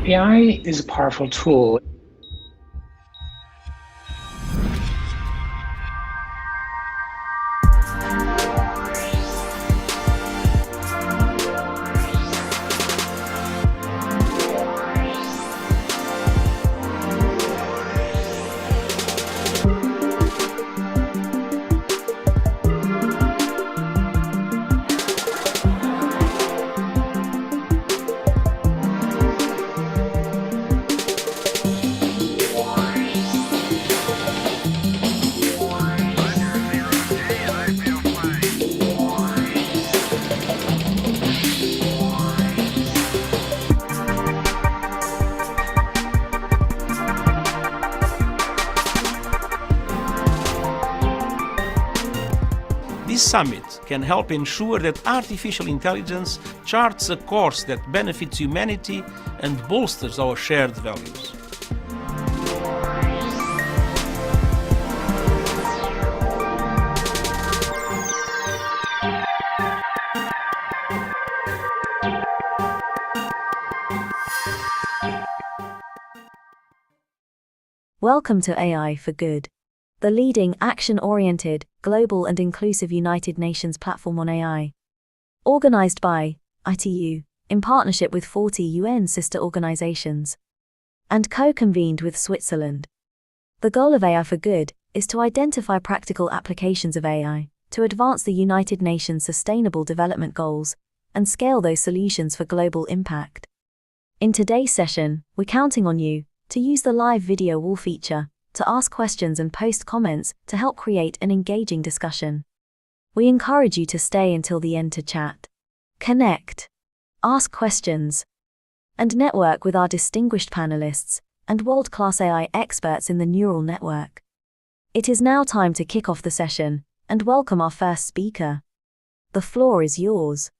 AI is a powerful tool. This summit can help ensure that artificial intelligence charts a course that benefits humanity and bolsters our shared values. Welcome to AI for Good, the leading action-oriented, global and inclusive United Nations platform on AI. Organized by ITU, in partnership with 40 UN sister organizations, and co-convened with Switzerland. The goal of AI for Good is to identify practical applications of AI to advance the United Nations Sustainable Development Goals and scale those solutions for global impact. In today's session, we're counting on you to use the live video wall feature to ask questions and post comments to help create an engaging discussion. We encourage you to stay until the end to chat, connect, ask questions, and network with our distinguished panelists and world-class AI experts in the neural network. It is now time to kick off the session and welcome our first speaker. The floor is yours.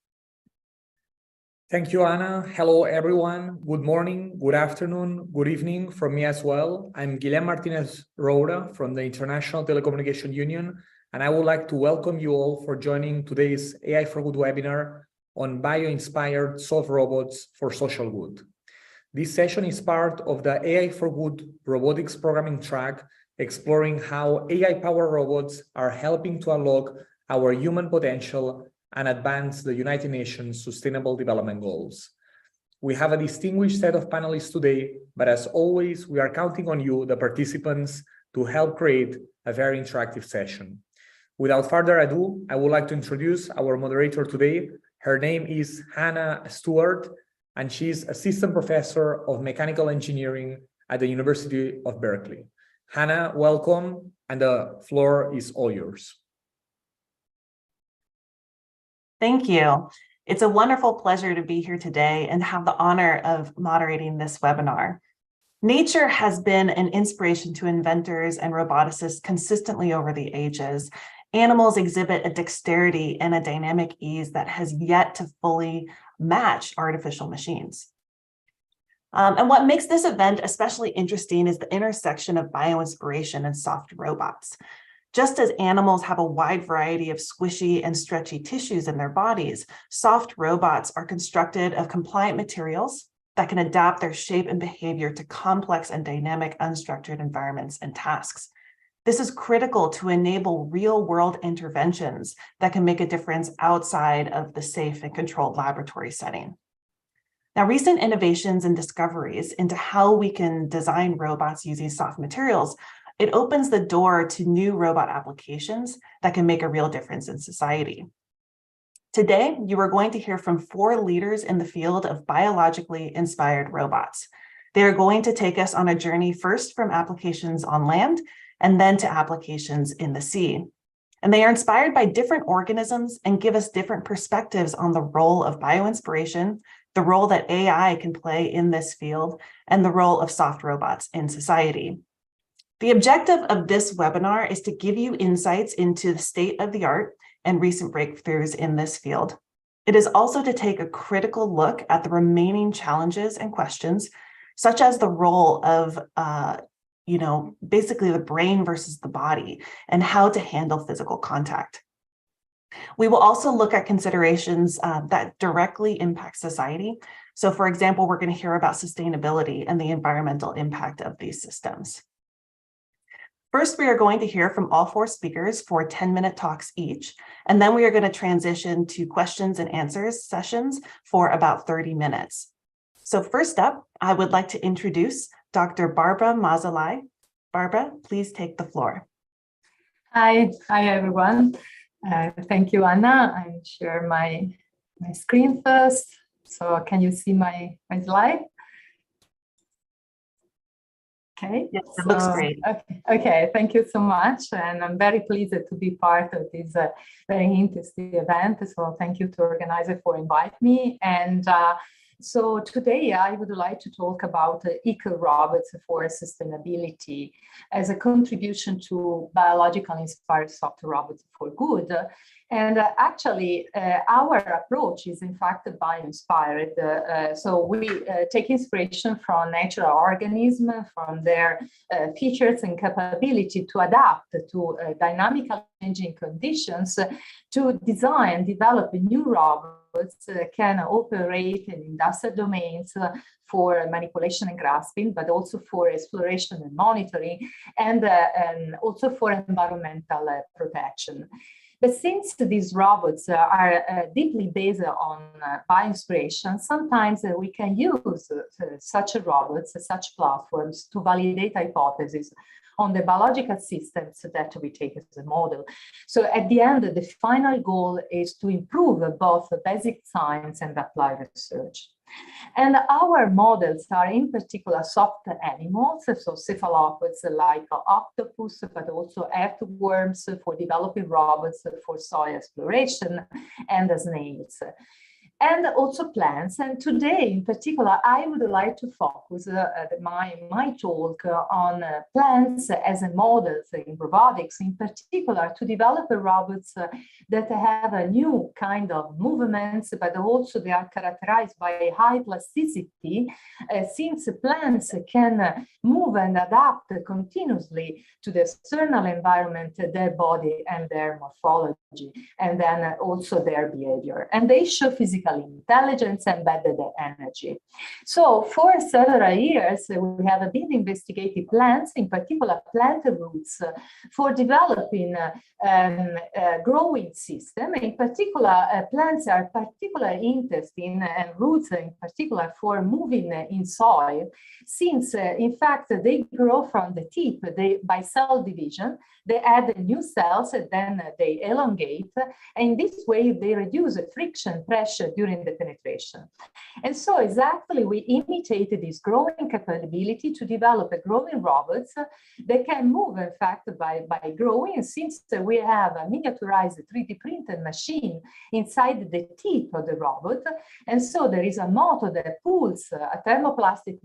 Thank you, Anna. Hello, everyone. Good morning, good afternoon, good evening from me as well. I'm Guilherme Martinez Roura from the International Telecommunication Union, and I would like to welcome you all for joining today's AI for Good webinar on bio-inspired soft robots for social good. This session is part of the AI for Good robotics programming track, exploring how AI-powered robots are helping to unlock our human potential and advance the United Nations Sustainable Development Goals. We have a distinguished set of panelists today, but as always, we are counting on you, the participants, to help create a very interactive session. Without further ado, I would like to introduce our moderator today. Her name is Hannah Stewart, and she's Assistant Professor of Mechanical Engineering at the University of Berkeley. Hannah, welcome, and the floor is all yours. Thank you. It's a wonderful pleasure to be here today and have the honor of moderating this webinar. Nature has been an inspiration to inventors and roboticists consistently over the ages. Animals exhibit a dexterity and a dynamic ease that has yet to fully match artificial machines. And what makes this event especially interesting is the intersection of bioinspiration and soft robots. Just as animals have a wide variety of squishy and stretchy tissues in their bodies, soft robots are constructed of compliant materials that can adapt their shape and behavior to complex and dynamic unstructured environments and tasks. This is critical to enable real-world interventions that can make a difference outside of the safe and controlled laboratory setting. Now, recent innovations and discoveries into how we can design robots using soft materials, it opens the door to new robot applications that can make a real difference in society. Today, you are going to hear from 4 leaders in the field of biologically inspired robots. They are going to take us on a journey first from applications on land and then to applications in the sea. And they are inspired by different organisms and give us different perspectives on the role of bioinspiration, the role that AI can play in this field, and the role of soft robots in society. The objective of this webinar is to give you insights into the state of the art and recent breakthroughs in this field. It is also to take a critical look at the remaining challenges and questions, such as the role of, basically the brain versus the body and how to handle physical contact. We will also look at considerations that directly impact society. So for example, we're going to hear about sustainability and the environmental impact of these systems. First, we are going to hear from all four speakers for 10-minute talks each, and then we are going to transition to questions and answers sessions for about 30 minutes. So first up, I would like to introduce Dr. Barbara Mazzolai. Barbara, please take the floor. Hi everyone. Thank you, Anna. I share my screen first. So can you see my slide? Okay. Yes, it looks great. Okay, thank you so much. And I'm very pleased to be part of this very interesting event. So thank you to organizer for inviting me. And so today I would like to talk about eco-robots for sustainability as a contribution to biologically inspired software robots for good. And actually, our approach is in fact bio-inspired. So we take inspiration from natural organisms, from their features and capability to adapt to dynamically changing conditions, to design, develop new robots can operate in industrial domains for manipulation and grasping, but also for exploration and monitoring, and also for environmental protection. But since these robots are deeply based on bio-inspiration, sometimes we can use such robots, such platforms to validate hypotheses on the biological systems that we take as a model. So at the end, the final goal is to improve both basic science and applied research. And our models are in particular soft animals, so cephalopods like octopus, but also earthworms for developing robots for soil exploration, and snails. And also plants. And today, in particular, I would like to focus my talk on plants as a models in robotics, in particular, to develop robots that have a new kind of movements, but also they are characterized by high plasticity, since plants can move and adapt continuously to the external environment, their body and their morphology, and then also their behavior. And they show physical intelligence embedded energy. So for several years, we have been investigating plants, in particular plant roots, for developing growing system. In particular, plants are particularly interesting, and roots in particular, for moving in soil, since in fact they grow from the tip. By cell division, they add new cells, and then they elongate, and in this way they reduce friction pressure during the penetration. And so exactly we imitated this growing capability to develop growing robots that can move, in fact, by growing, since we have a miniaturized 3D printed machine inside the tip of the robot. And so there is a motor that pulls a thermoplastic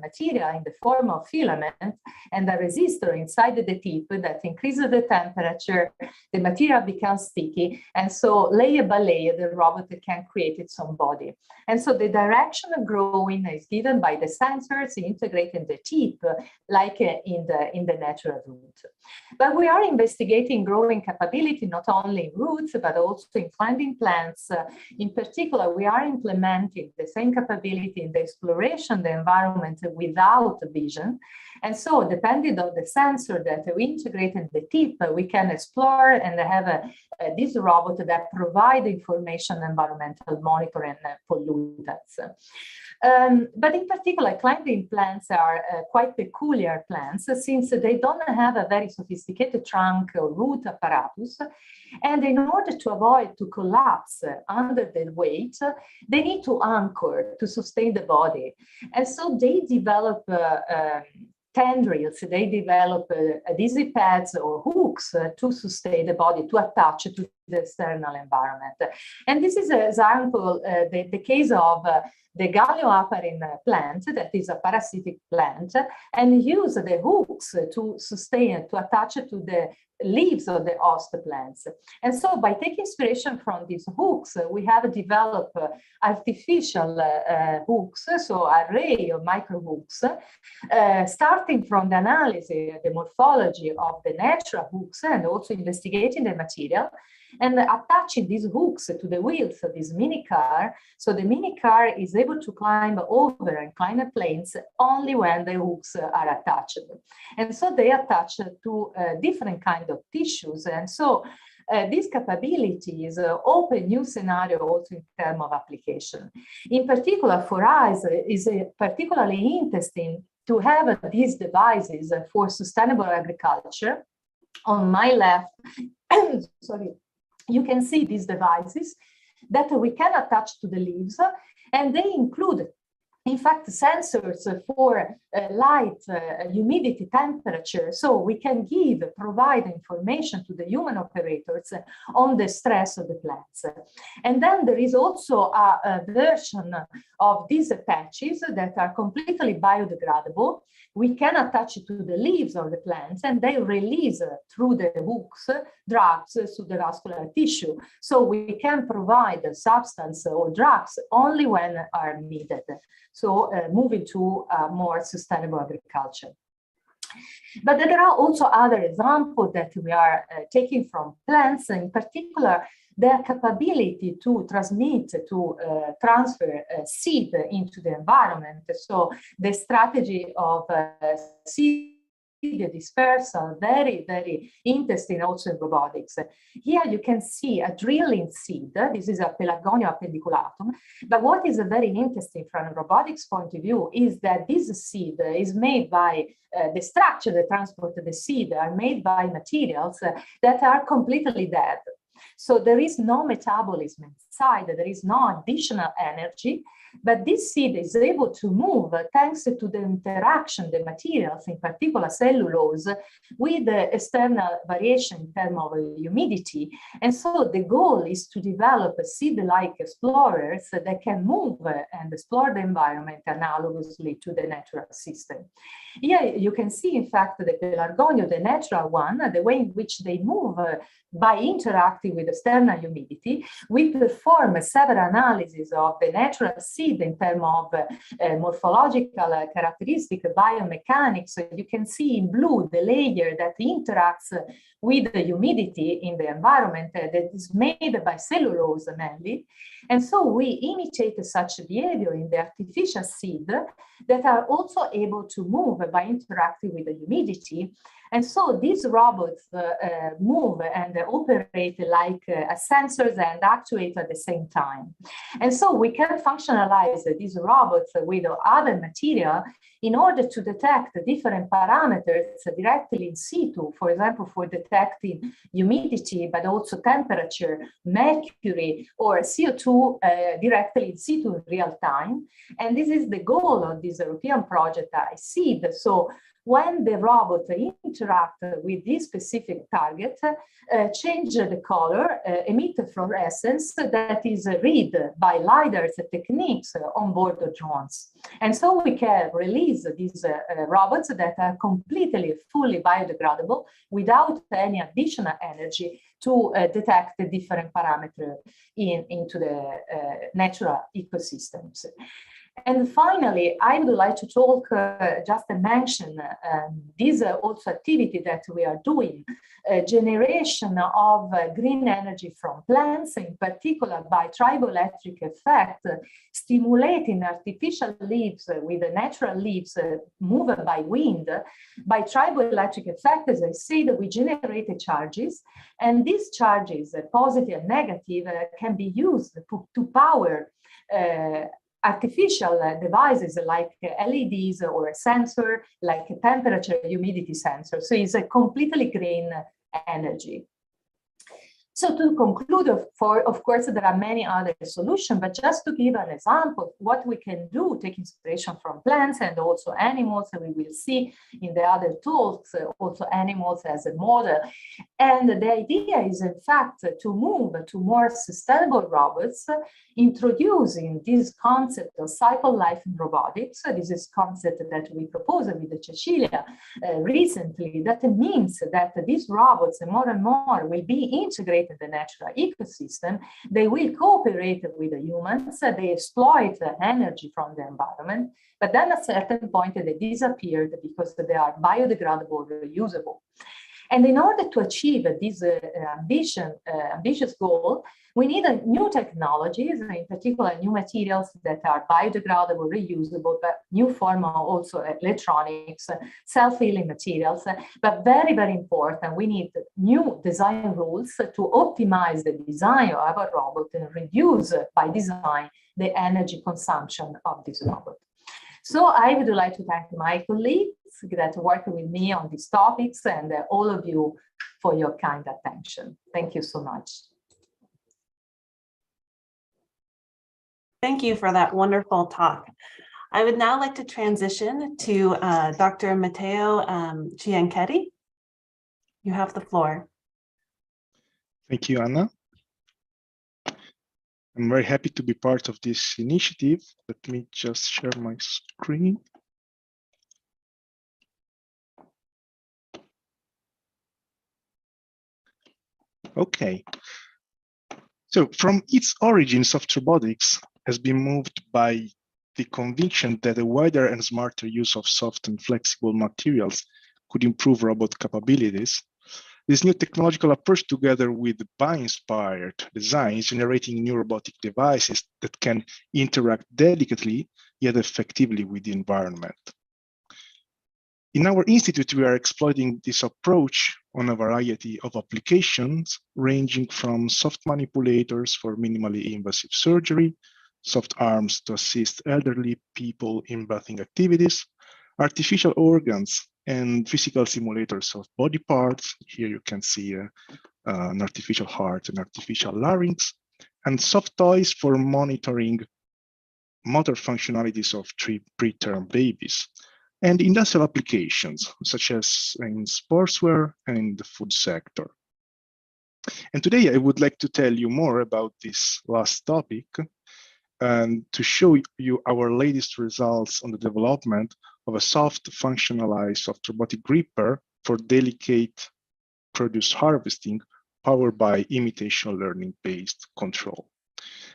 material in the form of filament and a resistor inside the tip that increases the temperature, the material becomes sticky, and so layer by layer the robot can create its own body. And so the direction of growing is given by the sensors integrated in the tip, like in the natural root. But we are investigating growing capability not only in roots, but also in climbing plants. In particular, we are implementing the same capability in the exploration of the environment without vision. And so depending on the sensor that we integrate in the tip, we can explore and have this robot that provide information, environmental monitoring pollutants. But in particular, climbing plants are quite peculiar plants, since they don't have a very sophisticated trunk or root apparatus. And in order to avoid to collapse under their weight, they need to anchor to sustain the body. And so they develop tendrils, they develop adhesive pads or hooks to sustain the body, to attach to the external environment. And this is an example, the case of the Gallioaparin plant, that is a parasitic plant, and use the hooks to sustain, to attach to the leaves of the host plants. And so by taking inspiration from these hooks, we have developed artificial hooks, so array of micro hooks, starting from the analysis, the morphology of the natural hooks, and also investigating the material. and attaching these hooks to the wheels of this mini car. So the mini car is able to climb over inclined planes only when the hooks are attached. And so they attach to different kinds of tissues. And so these capabilities open new scenario also in terms of application. In particular, for us, is particularly interesting to have these devices for sustainable agriculture. On my left, sorry, you can see these devices that we can attach to the leaves, and they include, in fact, sensors for light, humidity, temperature. So we can provide information to the human operators on the stress of the plants. And then there is also a version of these patches that are completely biodegradable. We can attach it to the leaves of the plants, and they release through the hooks drugs to the vascular tissue. So we can provide a substance or drugs only when are needed. So moving to more sustainable agriculture. But there are also other examples that we are taking from plants, in particular, their capability to transmit, to transfer seed into the environment. So the strategy of seed dispersal, very, very interesting also in robotics. Here you can see a drilling seed. This is a Pelargonium appendiculatum. But what is very interesting from a robotics point of view is that this seed is made by the structure that transport the seed are made by materials that are completely dead. So there is no metabolism inside, there is no additional energy, but this seed is able to move thanks to the interaction, the materials, in particular cellulose, with the external variation in terms of humidity. And so the goal is to develop seed-like explorers that can move and explore the environment analogously to the natural system. Here you can see, in fact, the Pelargonium, the natural one, the way in which they move by interacting with external humidity. We perform several analyses of the natural seed in terms of morphological characteristics, biomechanics. So you can see in blue the layer that interacts with the humidity in the environment that is made by cellulose mainly. And so we imitate such behavior in the artificial seed that are also able to move by interacting with the humidity. And so these robots move and operate like sensors and actuators at the same time. And so we can functionalize these robots with other material in order to detect different parameters directly in situ, for example, for detecting humidity, but also temperature, mercury, or CO2 directly in situ in real time. And this is the goal of this European project, ICEED. So when the robot interact with this specific target, change the color, emit fluorescence that is read by LiDAR techniques on board the drones. And so we can release these robots that are completely, fully biodegradable without any additional energy to detect the different parameters into the natural ecosystems. And finally, I would like to talk, just mention this also activity that we are doing, generation of green energy from plants, in particular by triboelectric effect, stimulating artificial leaves with the natural leaves moved by wind. By triboelectric effect, as I said, we generate charges, and these charges, positive and negative, can be used to power artificial devices like LEDs or a sensor, like a temperature humidity sensor. So it's a completely green energy. So to conclude, of course, there are many other solutions, but just to give an example of what we can do, take inspiration from plants and also animals, and we will see in the other talks, also animals as a model. And the idea is, in fact, to move to more sustainable robots, introducing this concept of cycle life in robotics. So this is concept that we proposed with Cecilia recently. That means that these robots more and more will be integrated in the natural ecosystem. They will cooperate with the humans. They exploit energy from the environment, but then at a certain point they disappeared because they are biodegradable, reusable. And in order to achieve this ambitious goal, we need new technologies, in particular new materials that are biodegradable, reusable, but new form of also electronics, self-healing materials. But very, very important, we need new design rules to optimize the design of a robot and reduce by design the energy consumption of this robot. So I would like to thank my colleagues that work with me on these topics and all of you for your kind attention. Thank you so much. Thank you for that wonderful talk. I would now like to transition to Dr. Matteo Cianchetti. You have the floor. Thank you, Anna. I'm very happy to be part of this initiative. Let me just share my screen. Okay. So from its origins, soft robotics has been moved by the conviction that a wider and smarter use of soft and flexible materials could improve robot capabilities. This new technological approach, together with bio-inspired designs, generating new robotic devices that can interact delicately yet effectively with the environment. In our institute, we are exploiting this approach on a variety of applications, ranging from soft manipulators for minimally invasive surgery, soft arms to assist elderly people in bathing activities, artificial organs, and physical simulators of body parts. Here you can see an artificial heart and artificial larynx, and soft toys for monitoring motor functionalities of preterm babies, and industrial applications, such as in sportswear and in the food sector. And today I would like to tell you more about this last topic and to show you our latest results on the development of a soft functionalized soft robotic gripper for delicate produce harvesting powered by imitation learning based control.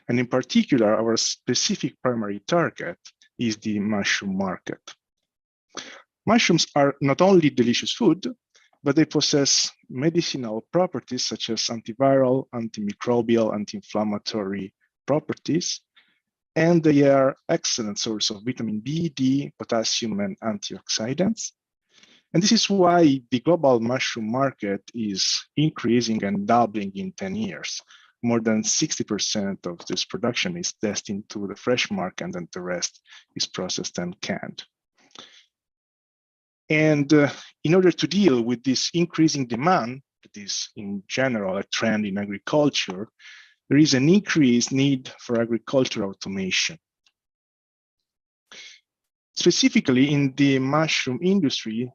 And in particular, our specific primary target is the mushroom market. Mushrooms are not only delicious food, but they possess medicinal properties such as antiviral, antimicrobial, anti-inflammatory properties, and they are excellent source of vitamin B, D, potassium, and antioxidants. And this is why the global mushroom market is increasing and doubling in 10 years. More than 60% of this production is destined to the fresh market, and then the rest is processed and canned. And in order to deal with this increasing demand, that is in general a trend in agriculture, there is an increased need for agricultural automation. Specifically in the mushroom industry,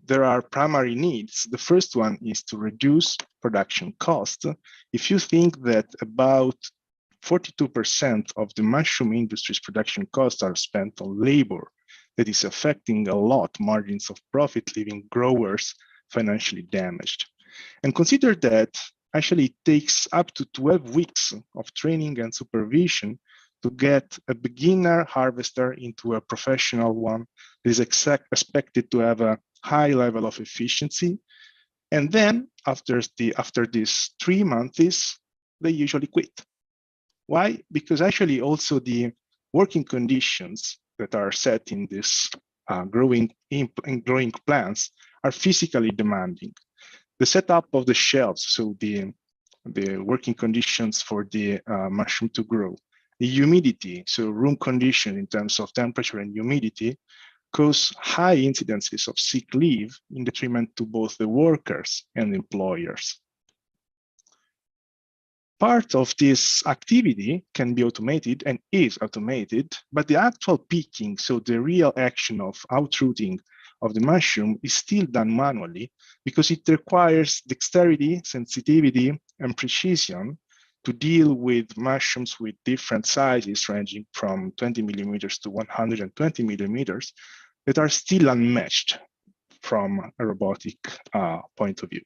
there are primary needs. The first one is to reduce production cost. If you think that about 42% of the mushroom industry's production costs are spent on labor, that is affecting a lot margins of profit, leaving growers financially damaged. And consider that actually it takes up to 12 weeks of training and supervision to get a beginner harvester into a professional one that is expected to have a high level of efficiency. And then after these 3 months, they usually quit. Why? Because actually also the working conditions that are set in this growing plants are physically demanding. The setup of the shelves, so the working conditions for the mushroom to grow, the humidity, so room condition in terms of temperature and humidity, cause high incidences of sick leave in detriment to both the workers and employers. Part of this activity can be automated and is automated, but the actual picking, so the real action of outrooting of the mushroom, is still done manually because it requires dexterity, sensitivity, and precision to deal with mushrooms with different sizes ranging from 20 millimeters to 120 millimeters that are still unmatched from a robotic point of view.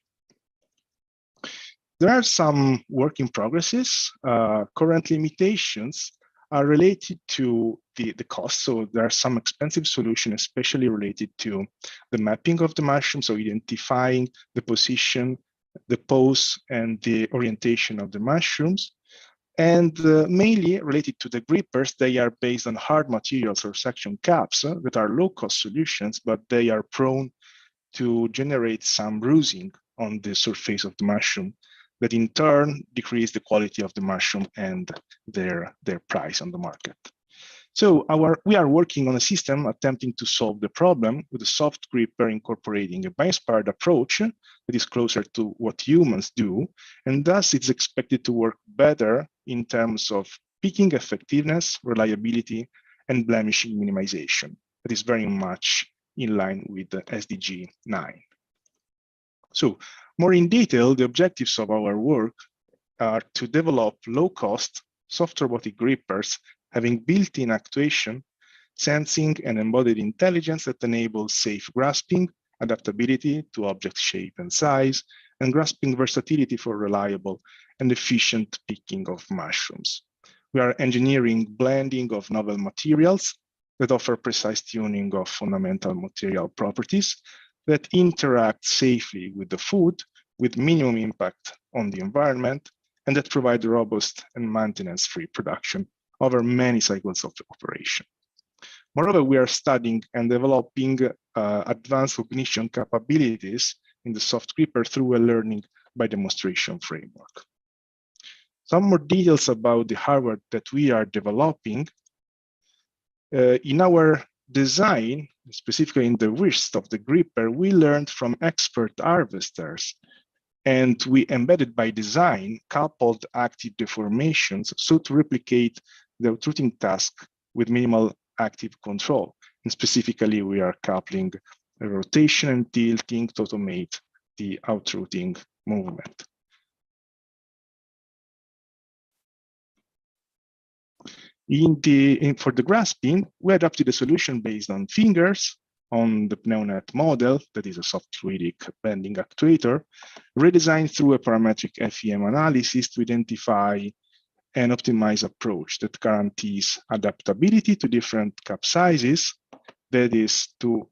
There are some work in progresses. Current limitations are related to the cost. So there are some expensive solutions, especially related to the mapping of the mushroom, so identifying the position, the pose, and the orientation of the mushrooms. And mainly related to the grippers, they are based on hard materials or suction caps that are low-cost solutions, but they are prone to generate some bruising on the surface of the mushroom that in turn decrease the quality of the mushroom and their price on the market. So we are working on a system attempting to solve the problem with a soft gripper incorporating a bio-inspired approach that is closer to what humans do, and thus it's expected to work better in terms of picking effectiveness, reliability, and blemishing minimization. That is very much in line with the SDG 9. So more in detail, the objectives of our work are to develop low-cost soft robotic grippers having built-in actuation, sensing, and embodied intelligence that enables safe grasping, adaptability to object shape and size, and grasping versatility for reliable and efficient picking of mushrooms. We are engineering blending of novel materials that offer precise tuning of fundamental material properties that interact safely with the food with minimum impact on the environment, and that provide robust and maintenance-free production over many cycles of operation. Moreover, we are studying and developing advanced cognition capabilities in the soft gripper through a learning by demonstration framework. Some more details about the hardware that we are developing. In our design, specifically in the wrist of the gripper, we learned from expert harvesters, and we embedded by design coupled active deformations so to replicate the outrooting task with minimal active control. And specifically, we are coupling rotation and tilting to automate the outrooting movement. For the grasping, we adopted a solution based on fingers on the PneuNet model, that is a soft fluidic bending actuator, redesigned through a parametric FEM analysis to identify an optimized approach that guarantees adaptability to different cup sizes, that is to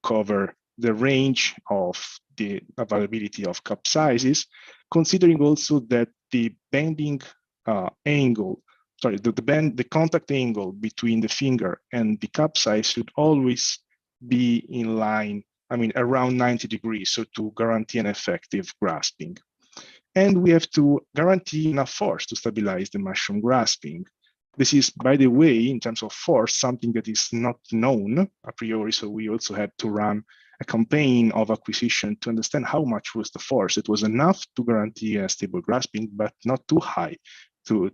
cover the range of the availability of cup sizes, considering also that the bending angle, the contact angle between the finger and the cup size should always be in line, around 90 degrees, so to guarantee an effective grasping. And we have to guarantee enough force to stabilize the mushroom grasping. This is, by the way, in terms of force, something that is not known a priori, so we also had to run a campaign of acquisition to understand how much was the force. It was enough to guarantee a stable grasping, but not too high to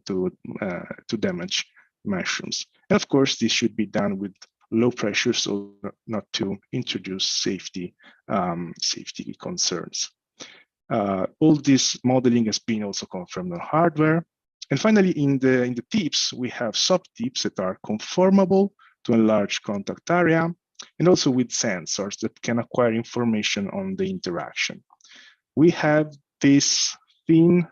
damage mushrooms. And of course, this should be done with low pressure, so not to introduce safety concerns. All this modeling has been also confirmed on hardware. And finally, in the tips, we have sub-tips that are conformable to a large contact area, and also with sensors that can acquire information on the interaction. We have this thin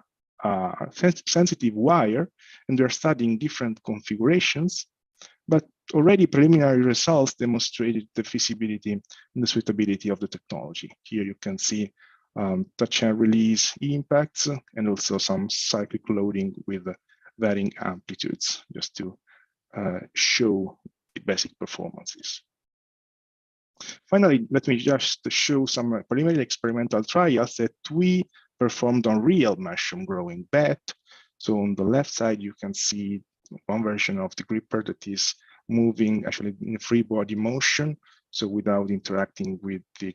sensitive wire, and we're studying different configurations, but already preliminary results demonstrated the feasibility and the suitability of the technology. Here you can see touch and release impacts, and also some cyclic loading with varying amplitudes, just to show the basic performances. Finally, let me just show some preliminary experimental trials that we performed on real mushroom growing bed. So on the left side, you can see one version of the gripper that is moving actually in free body motion, so without interacting with the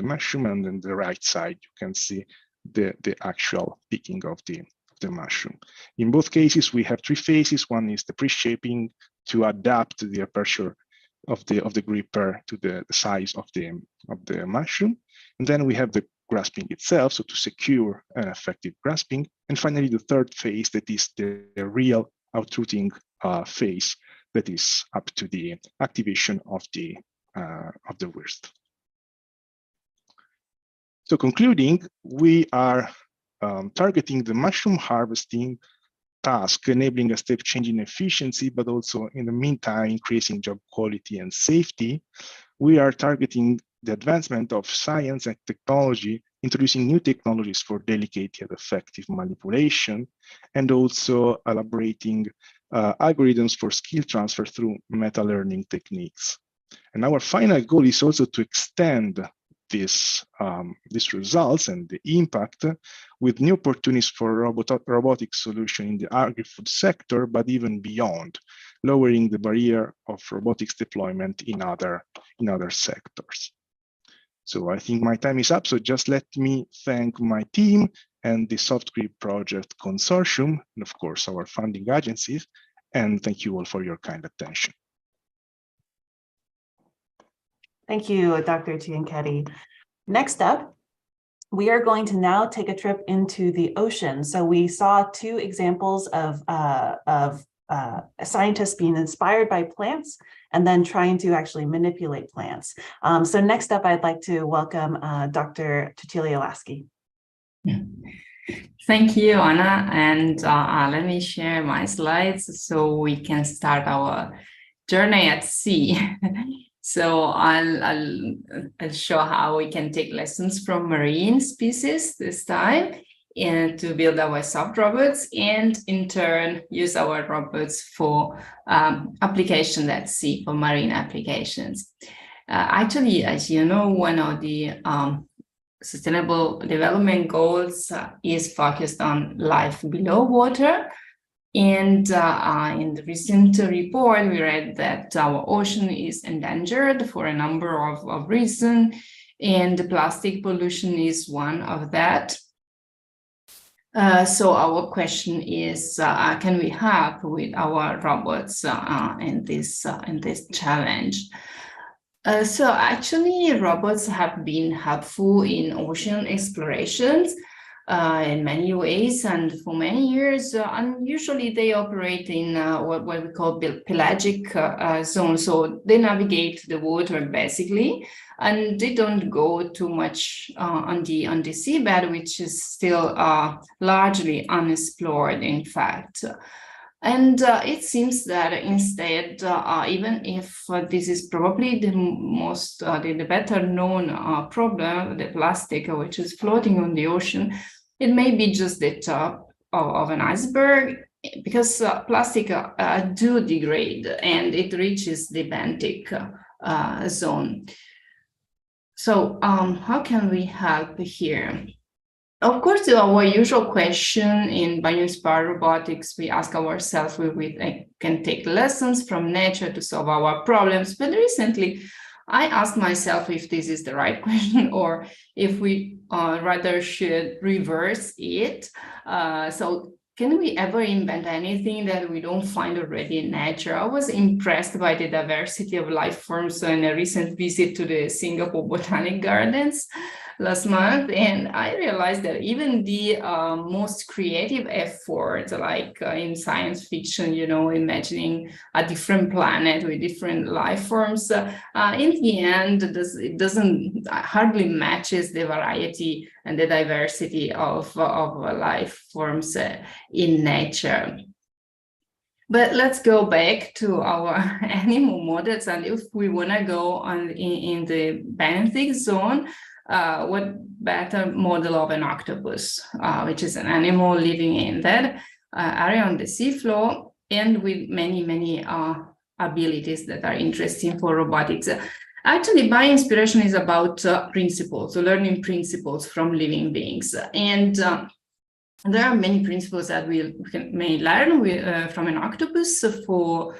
mushroom, and on the right side you can see the actual picking of the mushroom. In both cases, we have three phases. One is the pre-shaping to adapt the aperture of the gripper to the size of the mushroom, and then we have the grasping itself, so to secure an effective grasping, and finally the third phase, that is the real outrooting phase, that is up to the activation of the wrist. So concluding, we are targeting the mushroom harvesting task, enabling a step change in efficiency, but also in the meantime, increasing job quality and safety. We are targeting the advancement of science and technology, introducing new technologies for delicate yet effective manipulation, and also elaborating algorithms for skill transfer through meta-learning techniques. And our final goal is also to extend these results and the impact with new opportunities for robotic solution in the agri-food sector, but even beyond, lowering the barrier of robotics deployment in other sectors. So I think my time is up. So just let me thank my team and the SoftGrid Project Consortium, and of course our funding agencies, and thank you all for your kind attention. Thank you, Dr. Cianchetti. Next up, we are going to now take a trip into the ocean. So we saw two examples of scientists being inspired by plants and then trying to actually manipulate plants. So next up, I'd like to welcome Dr. Cecilia Lasky. Thank you, Anna. And let me share my slides so we can start our journey at sea. So I'll show how we can take lessons from marine species this time and to build our soft robots, and in turn use our robots for application at sea, for marine applications. Actually, as you know, one of the Sustainable Development Goals is focused on life below water. And in the recent report, we read that our ocean is endangered for a number of reasons, and the plastic pollution is one of that. So our question is, can we help with our robots in this challenge? So actually, robots have been helpful in ocean explorations in many ways, and for many years, and usually they operate in what we call pelagic zone. So they navigate the water basically, and they don't go too much on the seabed, which is still largely unexplored, in fact. And it seems that instead, even if this is probably the most, the better known problem, the plastic which is floating on the ocean, it may be just the top of an iceberg, because plastic do degrade and it reaches the benthic zone. So how can we help here? Of course, our usual question in bio-inspired robotics, we ask ourselves if we can take lessons from nature to solve our problems. But recently, I asked myself if this is the right question, or if we rather should reverse it. So can we ever invent anything that we don't find already in nature? I was impressed by the diversity of life forms in a recent visit to the Singapore Botanic Gardens last month, and I realized that even the most creative efforts, like in science fiction, you know, imagining a different planet with different life forms, in the end, it doesn't hardly matches the variety and the diversity of life forms in nature. But let's go back to our animal models, and if we want to go on in the benthic zone, what better model of an octopus, which is an animal living in that area on the seafloor, and with many abilities that are interesting for robotics. Actually, bio-inspiration is about principles, so learning principles from living beings. And there are many principles that we may learn from an octopus for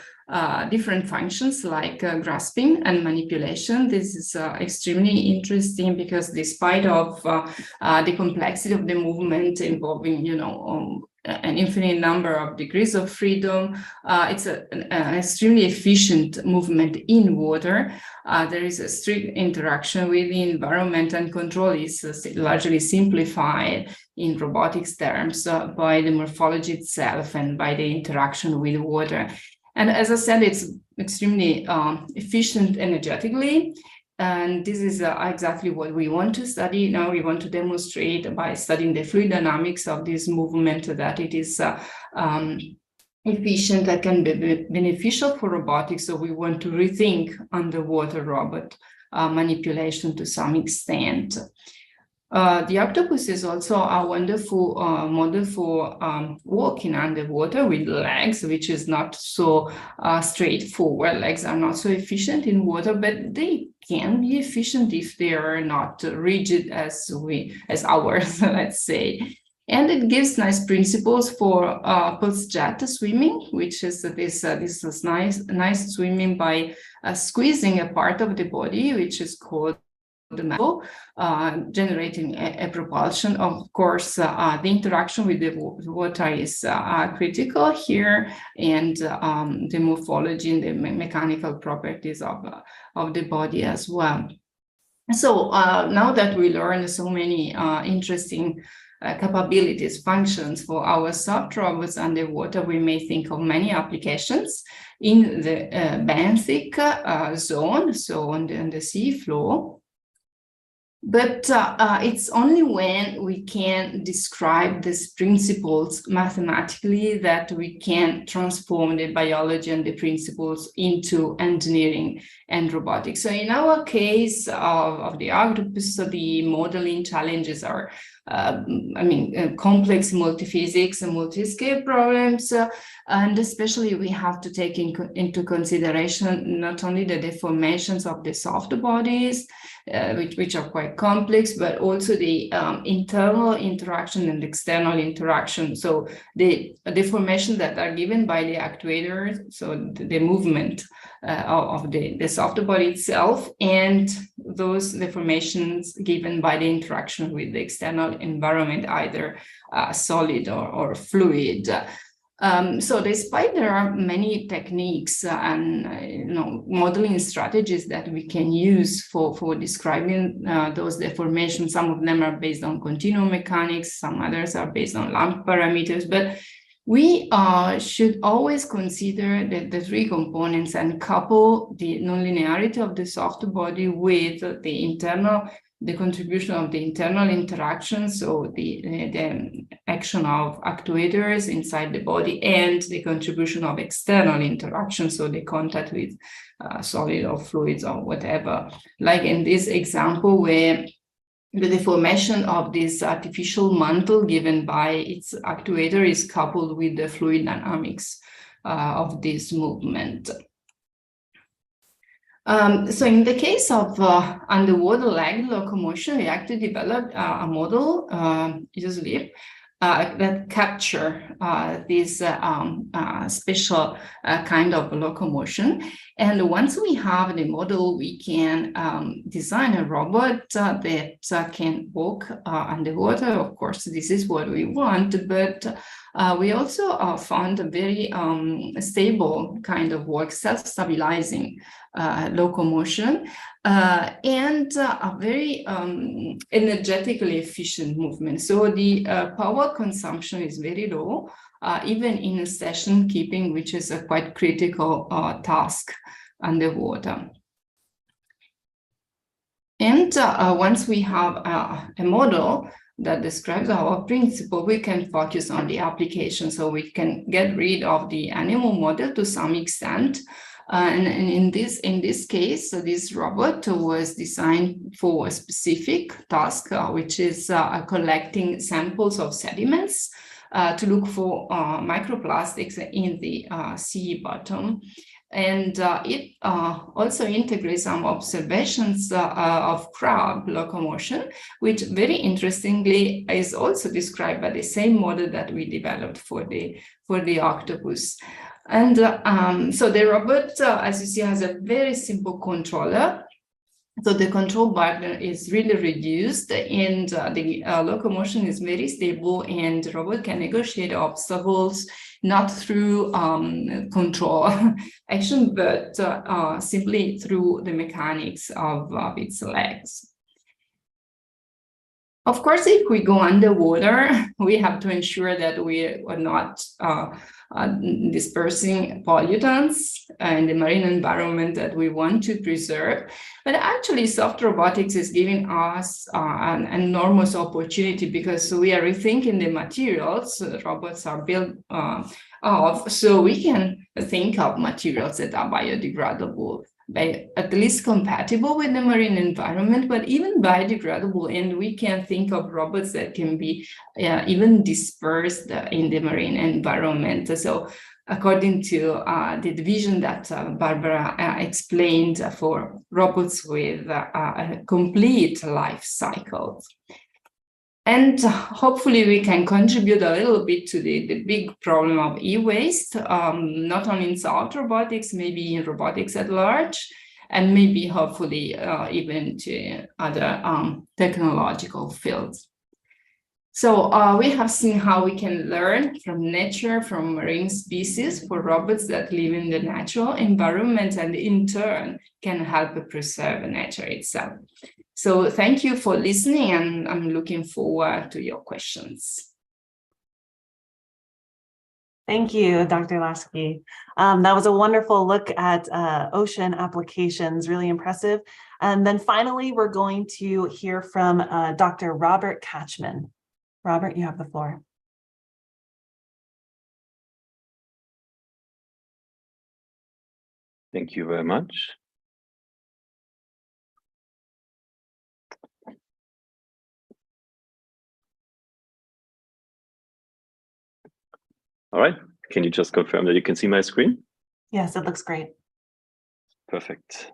different functions like grasping and manipulation. This is extremely interesting because despite of the complexity of the movement involving, you know, an infinite number of degrees of freedom, it's an extremely efficient movement in water. There is a strict interaction with the environment, and control is largely simplified in robotics terms by the morphology itself and by the interaction with water. And as I said, it's extremely efficient energetically, And this is exactly what we want to study. Now we want to demonstrate by studying the fluid dynamics of this movement that it is efficient, that can be beneficial for robotics. So we want to rethink underwater robot manipulation to some extent. The octopus is also a wonderful model for walking underwater with legs, which is not so straightforward. Legs are not so efficient in water, but they can be efficient if they are not rigid as ours, let's say. And it gives nice principles for pulse jet swimming, which is this is nice swimming by squeezing a part of the body, which is called the mantle, generating a propulsion. Of course, the interaction with the water is critical here, and the morphology and the mechanical properties of the body as well. So now that we learned so many interesting capabilities, functions for our soft robots underwater, we may think of many applications in the benthic zone, so on the sea floor. But it's only when we can describe these principles mathematically that we can transform the biology and the principles into engineering and robotics. So in our case of the octopus, so the modeling challenges are complex multiphysics and multi-scale problems, and especially we have to take into consideration not only the deformations of the soft bodies, which are quite complex, but also the internal interaction and external interaction. So the deformations that are given by the actuators, so the movement of the soft body itself, and those deformations given by the interaction with the external environment, either solid or fluid. So despite there are many techniques and modeling strategies that we can use for describing those deformations, some of them are based on continuum mechanics, some others are based on lamp parameters, but we should always consider the three components and couple the nonlinearity of the soft body with the contribution of the internal interaction, so the action of actuators inside the body, and the contribution of external interaction, so the contact with solid or fluids or whatever. Like in this example where the deformation of this artificial mantle given by its actuator is coupled with the fluid dynamics of this movement. So in the case of underwater leg locomotion, we actually developed a model usually that capture this special kind of locomotion. And once we have the model, we can design a robot that can walk underwater. Of course, this is what we want, but we also found a very stable kind of work, self-stabilizing locomotion, and a very energetically efficient movement. So the power consumption is very low, even in station keeping, which is a quite critical task underwater. And once we have a model that describes our principle, we can focus on the application. So we can get rid of the animal model to some extent. And in this case, so this robot was designed for a specific task, which is collecting samples of sediments to look for microplastics in the sea bottom. And it also integrates some observations of crab locomotion, which very interestingly is also described by the same model that we developed for the octopus. And so the robot, as you see, has a very simple controller. So the control burden is really reduced, and the locomotion is very stable, and the robot can negotiate obstacles not through control action, but simply through the mechanics of its legs. Of course, if we go underwater, we have to ensure that we are not dispersing pollutants in the marine environment that we want to preserve. But actually, soft robotics is giving us an enormous opportunity because we are rethinking the materials robots are built of, so we can think of materials that are biodegradable, at least compatible with the marine environment, but even biodegradable. And we can think of robots that can be even dispersed in the marine environment. So according to the vision that Barbara explained for robots with a complete life cycle. And hopefully we can contribute a little bit to the big problem of e-waste, not only in soft robotics, maybe in robotics at large, and maybe hopefully even to other technological fields. So we have seen how we can learn from nature, from marine species for robots that live in the natural environment and in turn can help preserve nature itself. So thank you for listening, and I'm looking forward to your questions. Thank you, Dr. Lasky. That was a wonderful look at ocean applications, really impressive. And then finally, we're going to hear from Dr. Robert Catchman. Robert, you have the floor. Thank you very much. All right, can you just confirm that you can see my screen? Yes, it looks great. Perfect.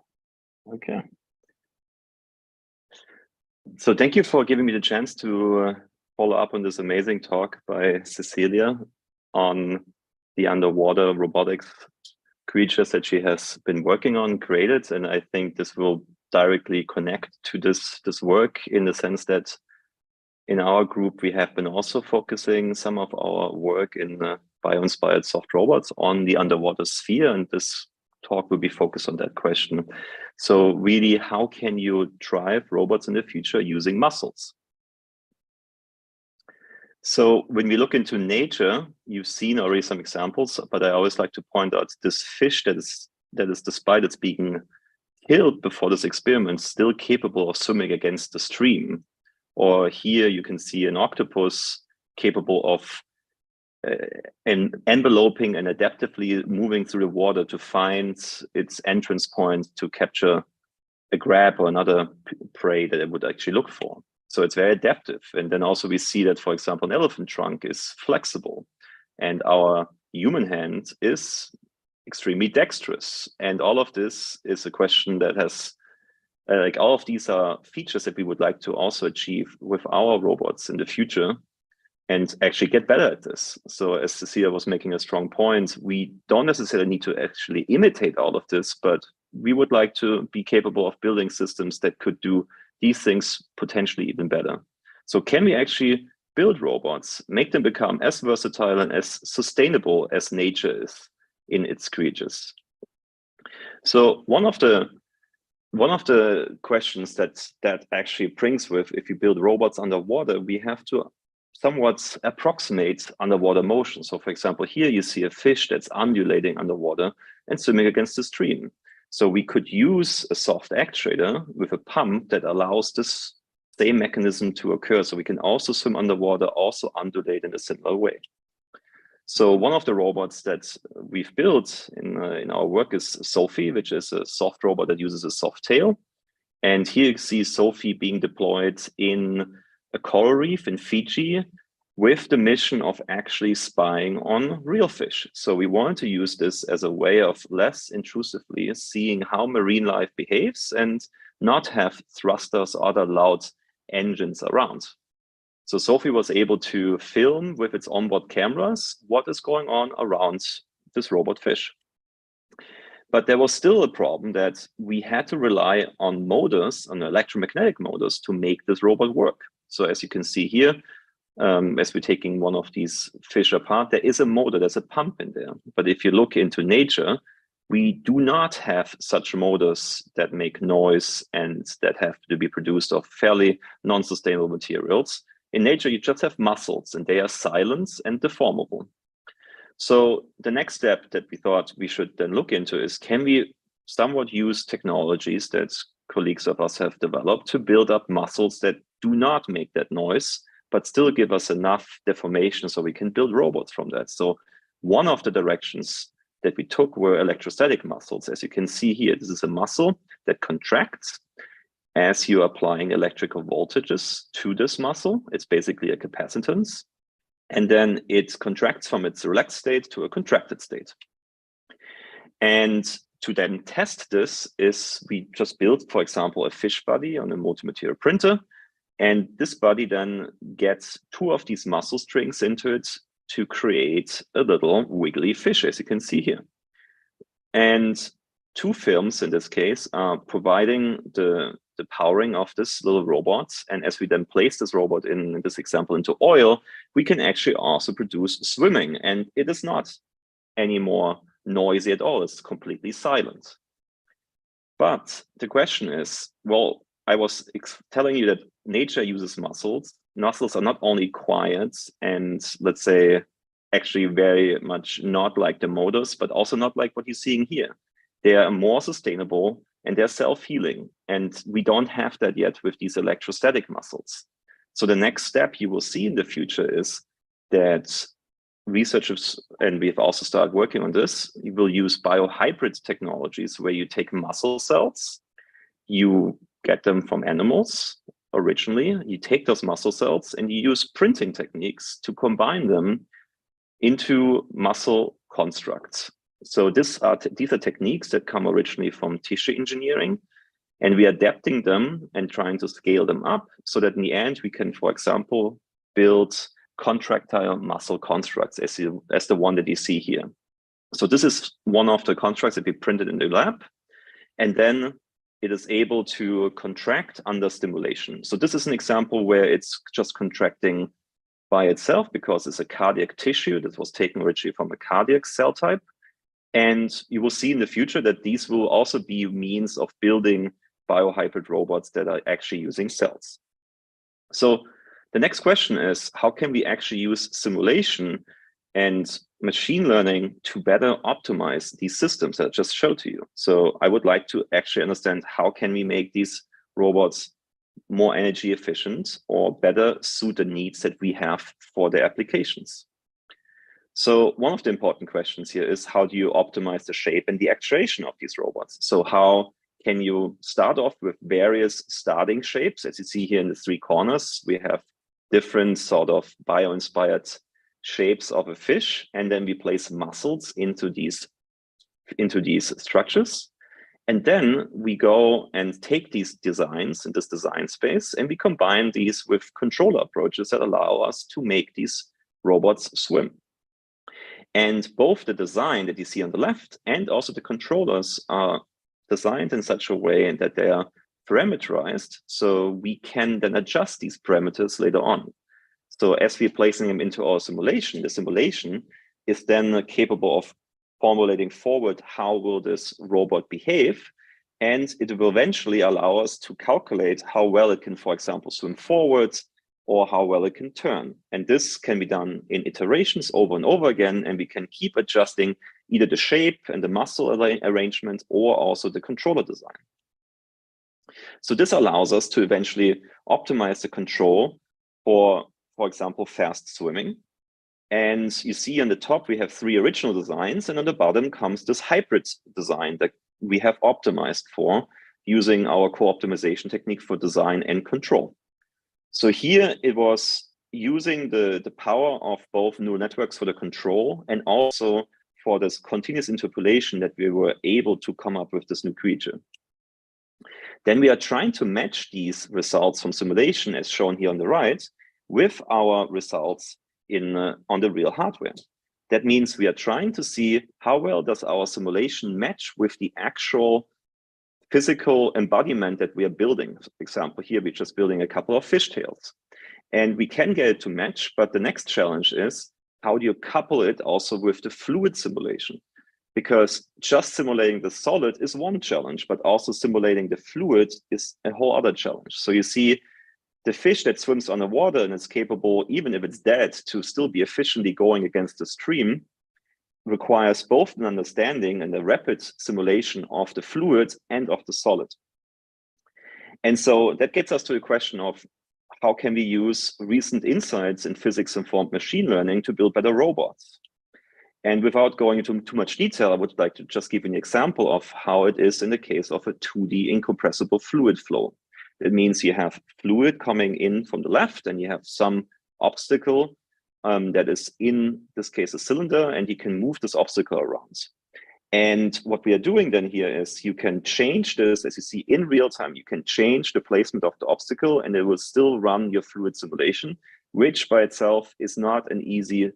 Okay. So thank you for giving me the chance to follow up on this amazing talk by Cecilia on the underwater robotics creatures that she has been working on, created. And I think this will directly connect to this work in the sense that in our group, we have been also focusing some of our work in bio-inspired soft robots on the underwater sphere, and this talk will be focused on that question. So really, how can you drive robots in the future using muscles? So when we look into nature, you've seen already some examples, but I always like to point out this fish that is despite its being killed before this experiment, still capable of swimming against the stream. Or here you can see an octopus capable of enveloping and adaptively moving through the water to find its entrance point to capture a crab or another prey that it would actually look for. So it's very adaptive. And then also we see that, for example, an elephant trunk is flexible and our human hand is extremely dexterous. And all of this is a question that has like all of these are features that we would like to also achieve with our robots in the future and actually get better at this. So as Cecilia was making a strong point, we don't necessarily need to actually imitate all of this, but we would like to be capable of building systems that could do these things potentially even better. So can we actually build robots, make them become as versatile and as sustainable as nature is in its creatures? So one of the questions that actually brings with, if you build robots underwater, we have to somewhat approximate underwater motion. So for example, here you see a fish that's undulating underwater and swimming against the stream. So we could use a soft actuator with a pump that allows this same mechanism to occur. So we can also swim underwater, also undulate in a similar way. So one of the robots that we've built in our work is Sophie, which is a soft robot that uses a soft tail. And here you see Sophie being deployed in a coral reef in Fiji with the mission of actually spying on real fish. So we wanted to use this as a way of less intrusively seeing how marine life behaves and not have thrusters or other loud engines around. So Sophie was able to film with its onboard cameras what is going on around this robot fish. But there was still a problem that we had to rely on motors, on electromagnetic motors, to make this robot work. So as you can see here, as we're taking one of these fish apart, there is a motor, there's a pump in there. But if you look into nature, we do not have such motors that make noise and that have to be produced of fairly non-sustainable materials. In nature, you just have muscles, and they are silent and deformable. So the next step that we thought we should then look into is, can we somewhat use technologies that colleagues of us have developed to build up muscles that do not make that noise, but still give us enough deformation so we can build robots from that. So one of the directions that we took were electrostatic muscles. As you can see here, this is a muscle that contracts as you're applying electrical voltages to this muscle. It's basically a capacitance. And then it contracts from its relaxed state to a contracted state. And to then test this is we just built, for example, a fish body on a multi-material printer. And this body then gets two of these muscle strings into it to create a little wiggly fish, as you can see here. And two films in this case are providing the powering of this little robot. And as we then place this robot in this example into oil, we can actually also produce swimming. And it is not anymore noisy at all. It's completely silent. But the question is, well, I was telling you that nature uses muscles. Muscles are not only quiet and, let's say, actually very much not like the motors, but also not like what you're seeing here. They are more sustainable and they're self-healing. And we don't have that yet with these electrostatic muscles. So the next step you will see in the future is that researchers, and we've also started working on this, you will use biohybrid technologies where you take muscle cells, you get them from animals originally, you take those muscle cells and you use printing techniques to combine them into muscle constructs. So these are techniques that come originally from tissue engineering, and we are adapting them and trying to scale them up so that in the end we can, for example, build contractile muscle constructs as the one that you see here. So this is one of the constructs that we printed in the lab, and then it is able to contract under stimulation. So this is an example where it's just contracting by itself because it's a cardiac tissue that was taken originally from a cardiac cell type. And you will see in the future that these will also be means of building biohybrid robots that are actually using cells. So the next question is, how can we actually use simulation and machine learning to better optimize these systems that I just showed to you? So I would like to actually understand, how can we make these robots more energy efficient or better suit the needs that we have for their applications? So one of the important questions here is, how do you optimize the shape and the actuation of these robots? So how can you start off with various starting shapes? As you see here in the three corners, we have different sort of bio-inspired shapes of a fish, and then we place muscles into these structures. And then we go and take these designs in this design space, and we combine these with controller approaches that allow us to make these robots swim. And both the design that you see on the left and also the controllers are designed in such a way that they are parameterized, so we can then adjust these parameters later on. So as we're placing them into our simulation, the simulation is then capable of formulating forward how will this robot behave, and it will eventually allow us to calculate how well it can, for example, swim forwards, or how well it can turn. And this can be done in iterations over and over again, and we can keep adjusting either the shape and the muscle arrangement or also the controller design. So this allows us to eventually optimize the control for example, fast swimming. And you see on the top, we have three original designs, and on the bottom comes this hybrid design that we have optimized for using our co-optimization technique for design and control. So here it was using the power of both neural networks for the control and also for this continuous interpolation that we were able to come up with this new creature. Then we are trying to match these results from simulation, as shown here on the right, with our results on the real hardware. That means we are trying to see how well does our simulation match with the actual physical embodiment that we are building. For example, here we're just building a couple of fishtails. And we can get it to match, but the next challenge is, how do you couple it also with the fluid simulation? because just simulating the solid is one challenge, but also simulating the fluid is a whole other challenge. So you see the fish that swims underwater and is capable, even if it's dead, to still be efficiently going against the stream requires both an understanding and a rapid simulation of the fluid and of the solid. And so that gets us to the question of how can we use recent insights in physics-informed machine learning to build better robots? And without going into too much detail, I would like to just give an example of how it is in the case of a 2D incompressible fluid flow. It means you have fluid coming in from the left and you have some obstacle that is in this case a cylinder, and you can move this obstacle around. And what we are doing then here is you can change this, as you see in real time, you can change the placement of the obstacle and it will still run your fluid simulation, which by itself is not an easy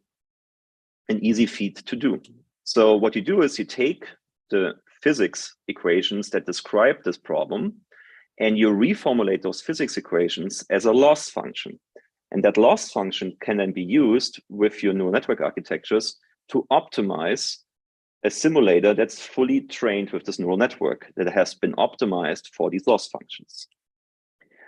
feat to do. So what you do is you take the physics equations that describe this problem and you reformulate those physics equations as a loss function. And that loss function can then be used with your neural network architectures to optimize a simulator that's fully trained with this neural network that has been optimized for these loss functions.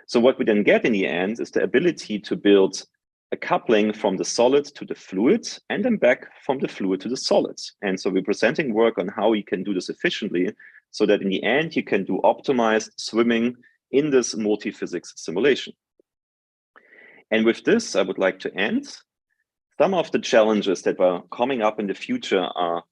So what we then get in the end is the ability to build a coupling from the solid to the fluid and then back from the fluid to the solid. And so we're presenting work on how you can do this efficiently so that in the end you can do optimized swimming in this multi-physics simulation. And with this, I would like to end. Some of the challenges that are coming up in the future are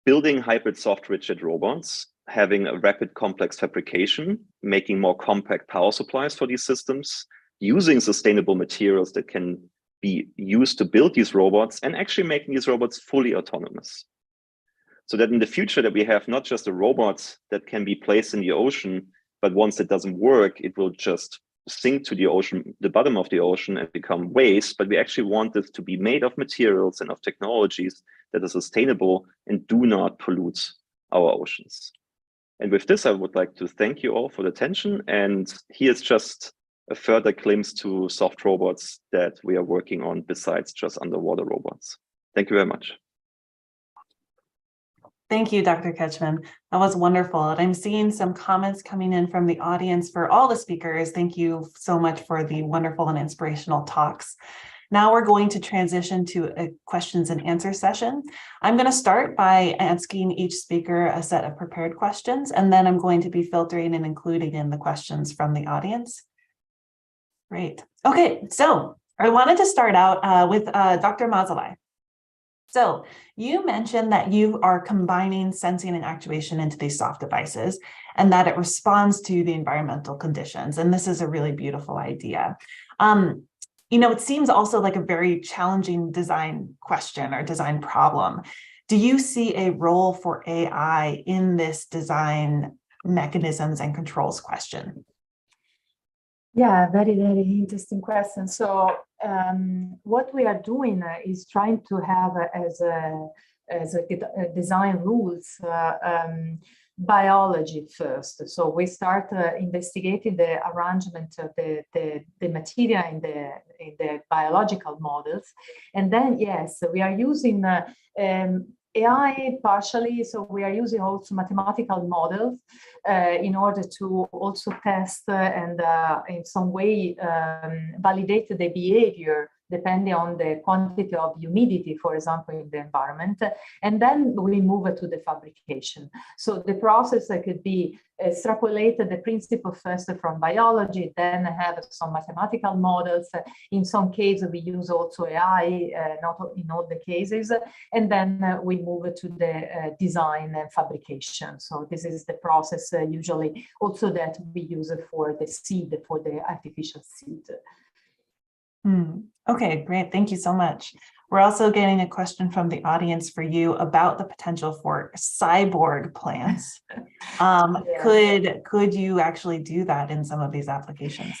building hybrid soft rigid robots, having a rapid complex fabrication, making more compact power supplies for these systems, using sustainable materials that can be used to build these robots, and actually making these robots fully autonomous. So that in the future that we have not just a robot that can be placed in the ocean, but once it doesn't work, it will just sink to the ocean, the bottom of the ocean, and become waste. But we actually want this to be made of materials and of technologies that are sustainable and do not pollute our oceans. And with this, I would like to thank you all for the attention. And here's just a further glimpse to soft robots that we are working on besides just underwater robots. Thank you very much. Thank you, Dr. Ketchman. That was wonderful. And I'm seeing some comments coming in from the audience for all the speakers. Thank you so much for the wonderful and inspirational talks. Now we're going to transition to a questions and answer session. I'm going to start by asking each speaker a set of prepared questions, and then I'm going to be filtering and including in the questions from the audience. Great. Okay, so I wanted to start out with Dr. Mazalai. So you mentioned that you are combining sensing and actuation into these soft devices and that it responds to the environmental conditions. And this is a really beautiful idea. You know, it seems also like a very challenging design question or design problem. Do you see a role for AI in this design mechanisms and controls question? Yeah, very, very interesting question. So what we are doing is trying to have as a design rules biology first. So we start investigating the arrangement of the material in the biological models. And then, yes, we are using AI partially, so we are using also mathematical models in order to also test and in some way validate the behavior depending on the quantity of humidity, for example, in the environment. And then we move to the fabrication. So the process could be extrapolated the principle first from biology, then have some mathematical models. In some cases, we use also AI, not in all the cases. And then we move to the design and fabrication. So this is the process usually also that we use for the seed, for the artificial seed. Okay, great. Thank you so much. We're also getting a question from the audience for you about the potential for cyborg plants. Could you actually do that in some of these applications?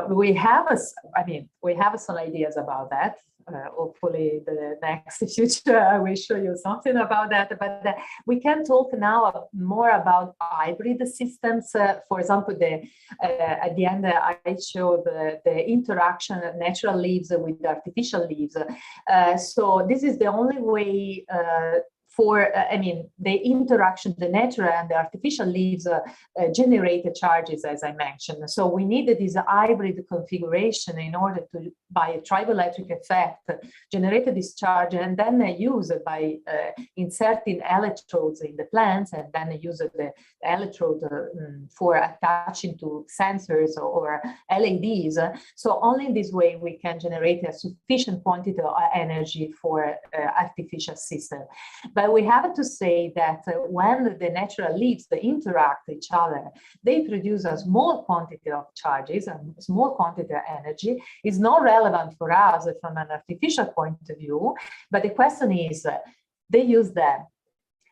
We have some ideas about that. Hopefully the next future I will show you something about that, but we can talk now more about hybrid systems. For example, at the end I showed the interaction of natural leaves with artificial leaves. So this is the only way the interaction, the natural and the artificial leaves generate charges, as I mentioned. So we needed this hybrid configuration in order to, by a triboelectric effect, generate this charge and then use it by inserting electrodes in the plants, and then use the electrode for attaching to sensors or LEDs. So only in this way we can generate a sufficient quantity of energy for artificial system. But we have to say that when the natural leaves interact with each other, they produce a small quantity of charges and small quantity of energy. It's not relevant for us from an artificial point of view, but the question is, they use them.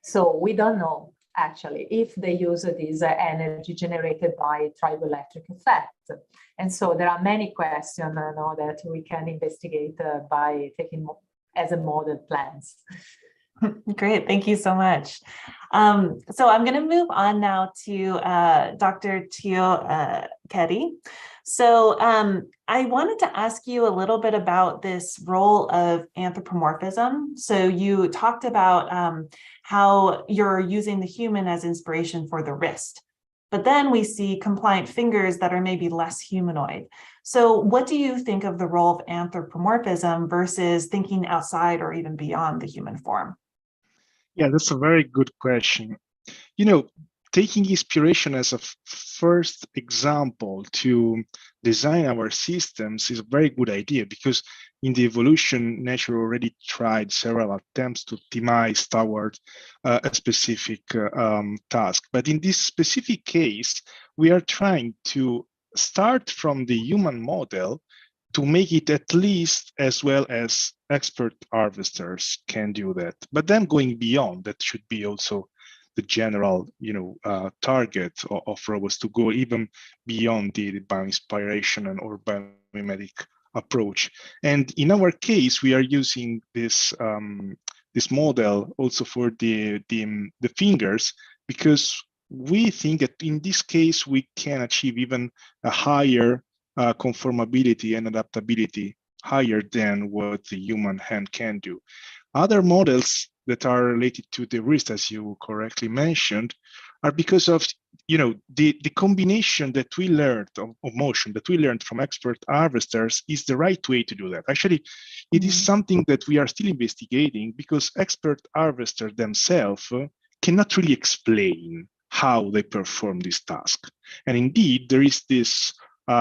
So we don't know actually if they use this energy generated by triboelectric effect. And so there are many questions that we can investigate by taking as a model plants. Great, thank you so much. So I'm going to move on now to Dr. Teo Keddy. So I wanted to ask you a little bit about this role of anthropomorphism. So you talked about how you're using the human as inspiration for the wrist, but then we see compliant fingers that are maybe less humanoid. So what do you think of the role of anthropomorphism versus thinking outside or even beyond the human form? Yeah, that's a very good question. You know, taking inspiration as a first example to design our systems is a very good idea, because in the evolution, nature already tried several attempts to optimize toward a specific task. But in this specific case, we are trying to start from the human model to make it at least as well as expert harvesters can do that. But then going beyond, that should be also the general, target of robots, to go even beyond the bioinspiration and or biomimetic approach. And in our case, we are using this this model also for the fingers, because we think that in this case we can achieve even a higher conformability and adaptability, higher than what the human hand can do. Other models that are related to the wrist, as you correctly mentioned, are because of the combination that we learned of motion that we learned from expert harvesters is the right way to do that. Actually, it is something that we are still investigating, because expert harvesters themselves cannot really explain how they perform this task. And indeed, there is this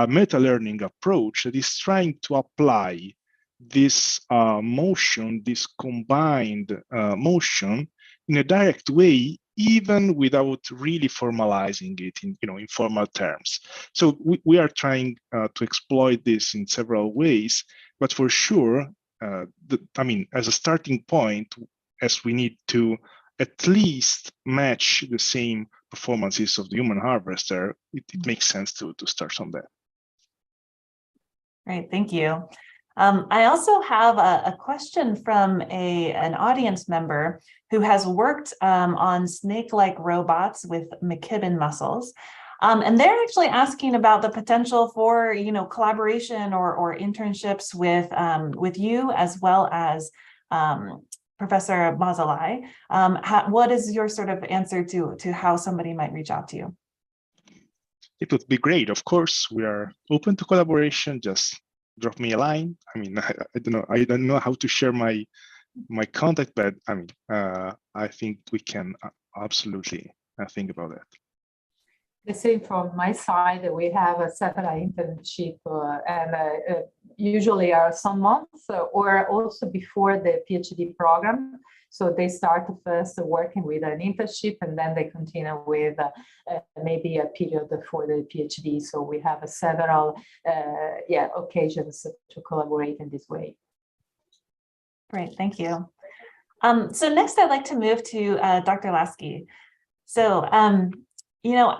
meta-learning approach that is trying to apply this motion, this combined motion, in a direct way, even without really formalizing it in informal terms. So we are trying to exploit this in several ways, but for sure, as a starting point, as we need to at least match the same performances of the human harvester, it makes sense to start on that. Great, thank you. I also have a question from an audience member who has worked on snake-like robots with McKibben muscles. And they're actually asking about the potential for collaboration or internships with you, as well as Professor Mazzolai. What is your sort of answer to how somebody might reach out to you? It would be great. Of course, we are open to collaboration. Just drop me a line. I don't know how to share my contact, but I think we can absolutely think about that. The same from my side. We have a several internship and usually are some months or also before the PhD program. So they start first working with an internship, and then they continue with maybe a period for the PhD. So we have several occasions to collaborate in this way. Great, thank you. So next I'd like to move to Dr. Lasky. So,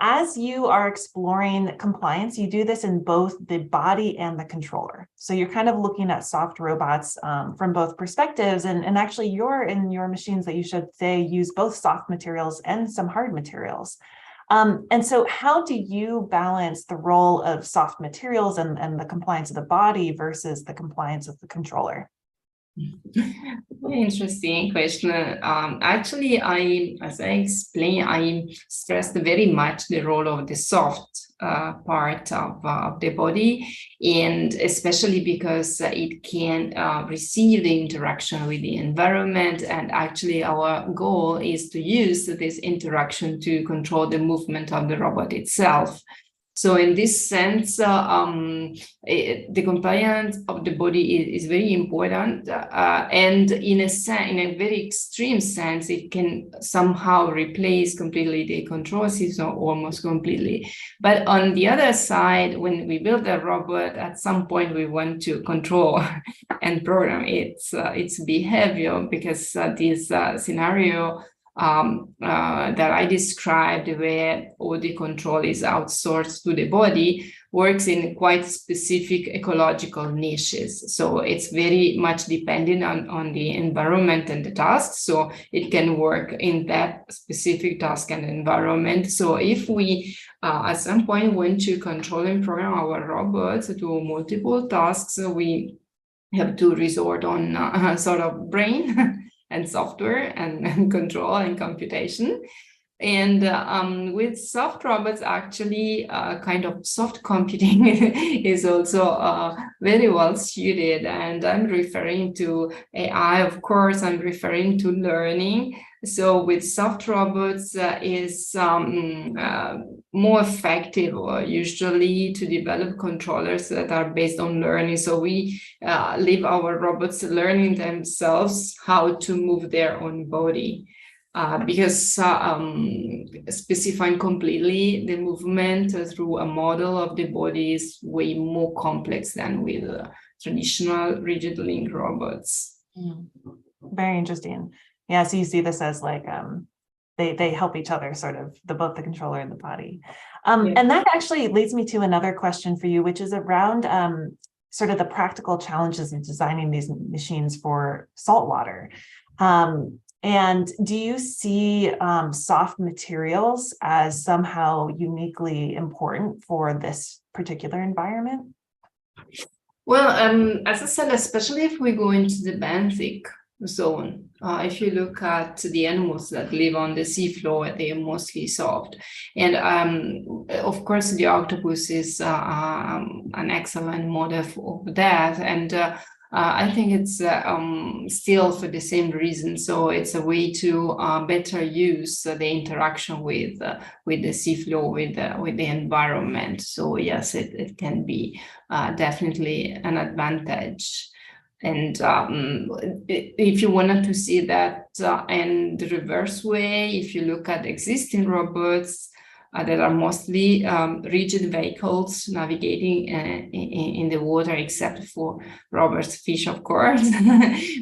as you are exploring compliance, you do this in both the body and the controller. So you're kind of looking at soft robots from both perspectives, and actually in your machines that you should say use both soft materials and some hard materials. And so how do you balance the role of soft materials and the compliance of the body versus the compliance of the controller? Very interesting question. Actually, as I explained, I stressed very much the role of the soft part of the body, and especially because it can receive the interaction with the environment. And actually, our goal is to use this interaction to control the movement of the robot itself. So in this sense, the compliance of the body is very important, and in a very extreme sense, it can somehow replace completely the control system, almost completely. But on the other side, when we build a robot, at some point we want to control and program its behavior, because this scenario that I described, where all the control is outsourced to the body, works in quite specific ecological niches. So it's very much dependent on the environment and the task. So it can work in that specific task and environment. So if we at some point want to control and program our robots to multiple tasks, we have to resort on sort of brain and software and control and computation. And with soft robots, actually, kind of soft computing is also very well suited. And I'm referring to AI, of course, I'm referring to learning. So with soft robots is more effective usually to develop controllers that are based on learning. So we leave our robots learning themselves how to move their own body. Because specifying completely the movement through a model of the body is way more complex than with traditional rigid link robots. Very interesting. Yeah, so you see this as like they help each other, sort of both the controller and the body. And that actually leads me to another question for you, which is around sort of the practical challenges in designing these machines for saltwater. And do you see soft materials as somehow uniquely important for this particular environment? Well, as I said, especially if we go into the benthic zone, if you look at the animals that live on the seafloor, they are mostly soft. And of course, the octopus is an excellent model for that. And I think it's still for the same reason. So it's a way to better use the interaction with the seafloor, with the environment. So yes, it can be definitely an advantage. And if you wanted to see that in the reverse way, if you look at existing robots that are mostly rigid vehicles navigating in the water, except for robbers fish, of course,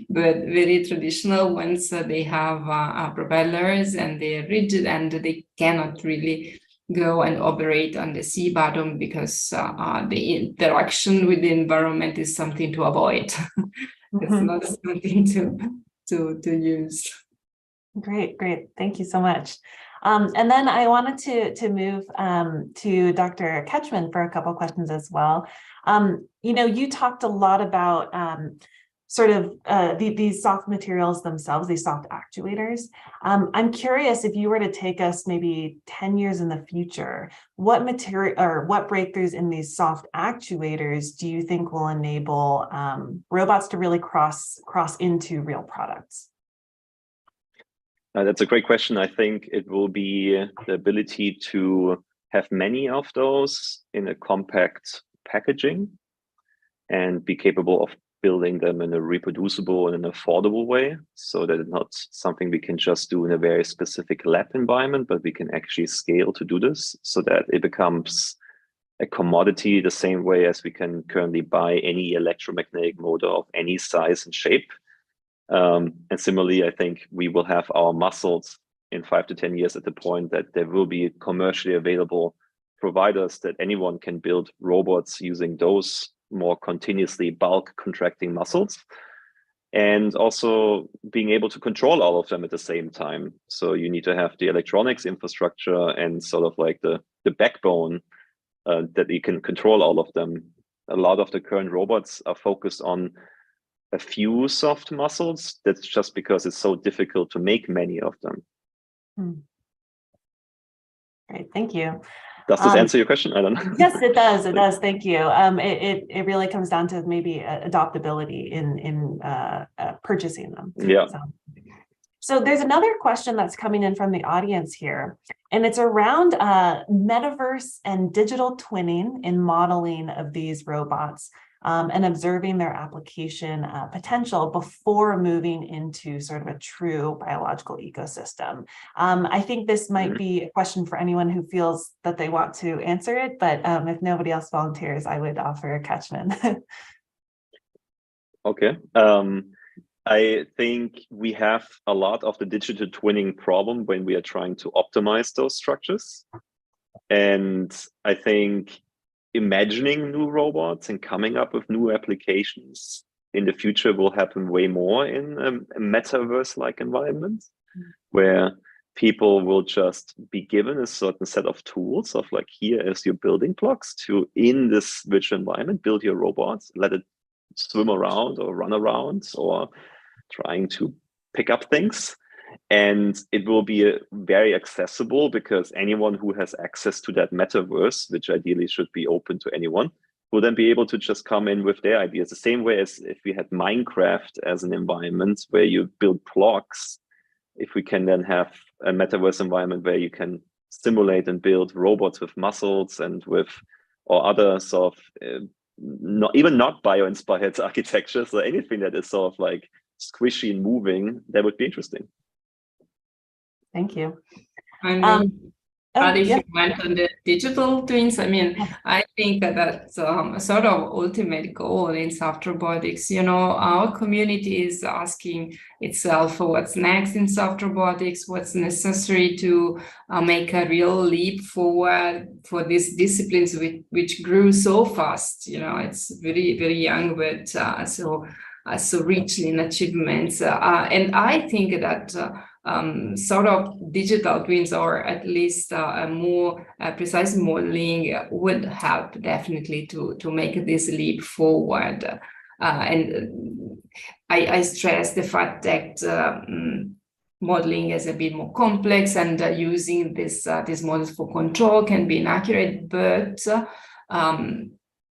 but very traditional ones, they have propellers and they're rigid and they cannot really go and operate on the sea bottom because the interaction with the environment is something to avoid. It's not something to use. Great. Thank you so much. And then I wanted to move to Dr. Ketchman for a couple of questions as well. You talked a lot about sort of these soft materials themselves, these soft actuators. I'm curious, if you were to take us maybe 10 years in the future, what material or what breakthroughs in these soft actuators do you think will enable robots to really cross into real products? That's a great question. I think it will be the ability to have many of those in a compact packaging and be capable of building them in a reproducible and an affordable way, so that it's not something we can just do in a very specific lab environment, but we can actually scale to do this so that it becomes a commodity the same way as we can currently buy any electromagnetic motor of any size and shape. And similarly, I think we will have our muscles in 5 to 10 years at the point that there will be commercially available providers that anyone can build robots using those more continuously bulk contracting muscles, and also being able to control all of them at the same time. So you need to have the electronics infrastructure and sort of like the backbone that you can control all of them. A lot of the current robots are focused on a few soft muscles. That's just because it's so difficult to make many of them. Great, thank you. Does this answer your question? I don't know. Yes, it does. It does. Thank you. It really comes down to maybe adaptability in purchasing them. Yeah. So there's another question that's coming in from the audience here, and it's around metaverse and digital twinning in modeling of these robots. And observing their application potential before moving into sort of a true biological ecosystem. I think this might be a question for anyone who feels that they want to answer it, but if nobody else volunteers, I would offer Kachman. Okay. I think we have a lot of the digital twinning problem when we are trying to optimize those structures. And I think imagining new robots and coming up with new applications in the future will happen way more in a metaverse-like environment, where people will just be given a certain set of tools of like, here is your building blocks to, in this virtual environment, build your robots, let it swim around or run around or trying to pick up things. And it will be very accessible because anyone who has access to that metaverse, which ideally should be open to anyone, will then be able to just come in with their ideas. The same way as if we had Minecraft as an environment where you build blocks, if we can then have a metaverse environment where you can simulate and build robots with muscles and with, or other sort of, not bio-inspired architecture, so anything that is sort of like squishy and moving, that would be interesting. Thank you. If you went on the digital twins, I think that's sort of ultimate goal in soft robotics. Our community is asking itself what's next in soft robotics, what's necessary to make a real leap forward for these disciplines which grew so fast. It's very, very young, but so rich in achievements. And I think that sort of digital twins, or at least a more precise modeling, would help definitely to make this leap forward. And I stress the fact that modeling is a bit more complex, and using these models for control can be inaccurate, but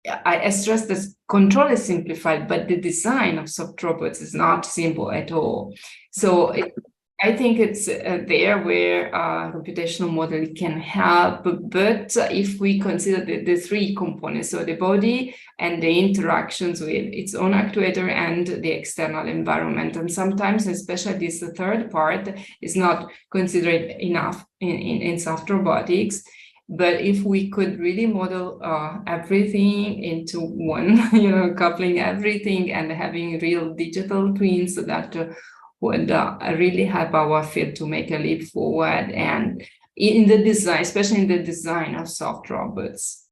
I stress that control is simplified, but the design of soft robots is not simple at all. So I think it's there where computational modeling can help, but if we consider the three components, so the body and the interactions with its own actuator and the external environment, and sometimes, especially this third part, is not considered enough in soft robotics. But if we could really model everything into one, coupling everything and having real digital twins, so that would really help our field to make a leap forward, and in the design, especially in the design of soft robots.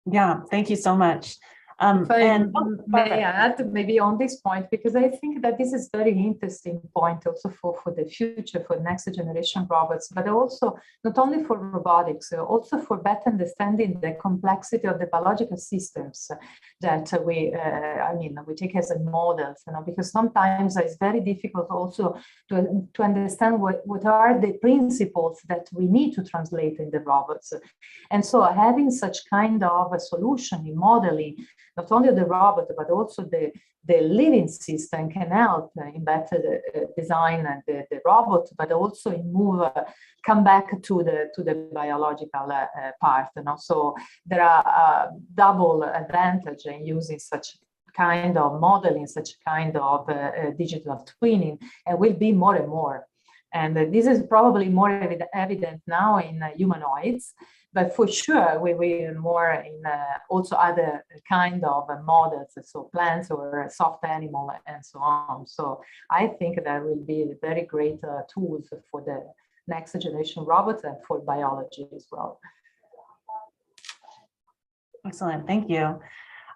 Yeah, thank you so much. May I add maybe on this point, because I think that this is very interesting point also for the future, for next generation robots, but also not only for robotics, also for better understanding the complexity of the biological systems that we take as a model, because sometimes it's very difficult also to understand what are the principles that we need to translate in the robots. And so having such kind of a solution in modeling, not only the robot, but also the living system, can help in better design the robot, but also in come back to the biological part. So there are double advantage in using such kind of modeling, such kind of digital twinning, and will be more and more. And this is probably more evident now in humanoids, but for sure we will more in also other kind of models, so plants or soft animal and so on. So I think that will be very great tools for the next generation robots and for biology as well. Excellent, thank you.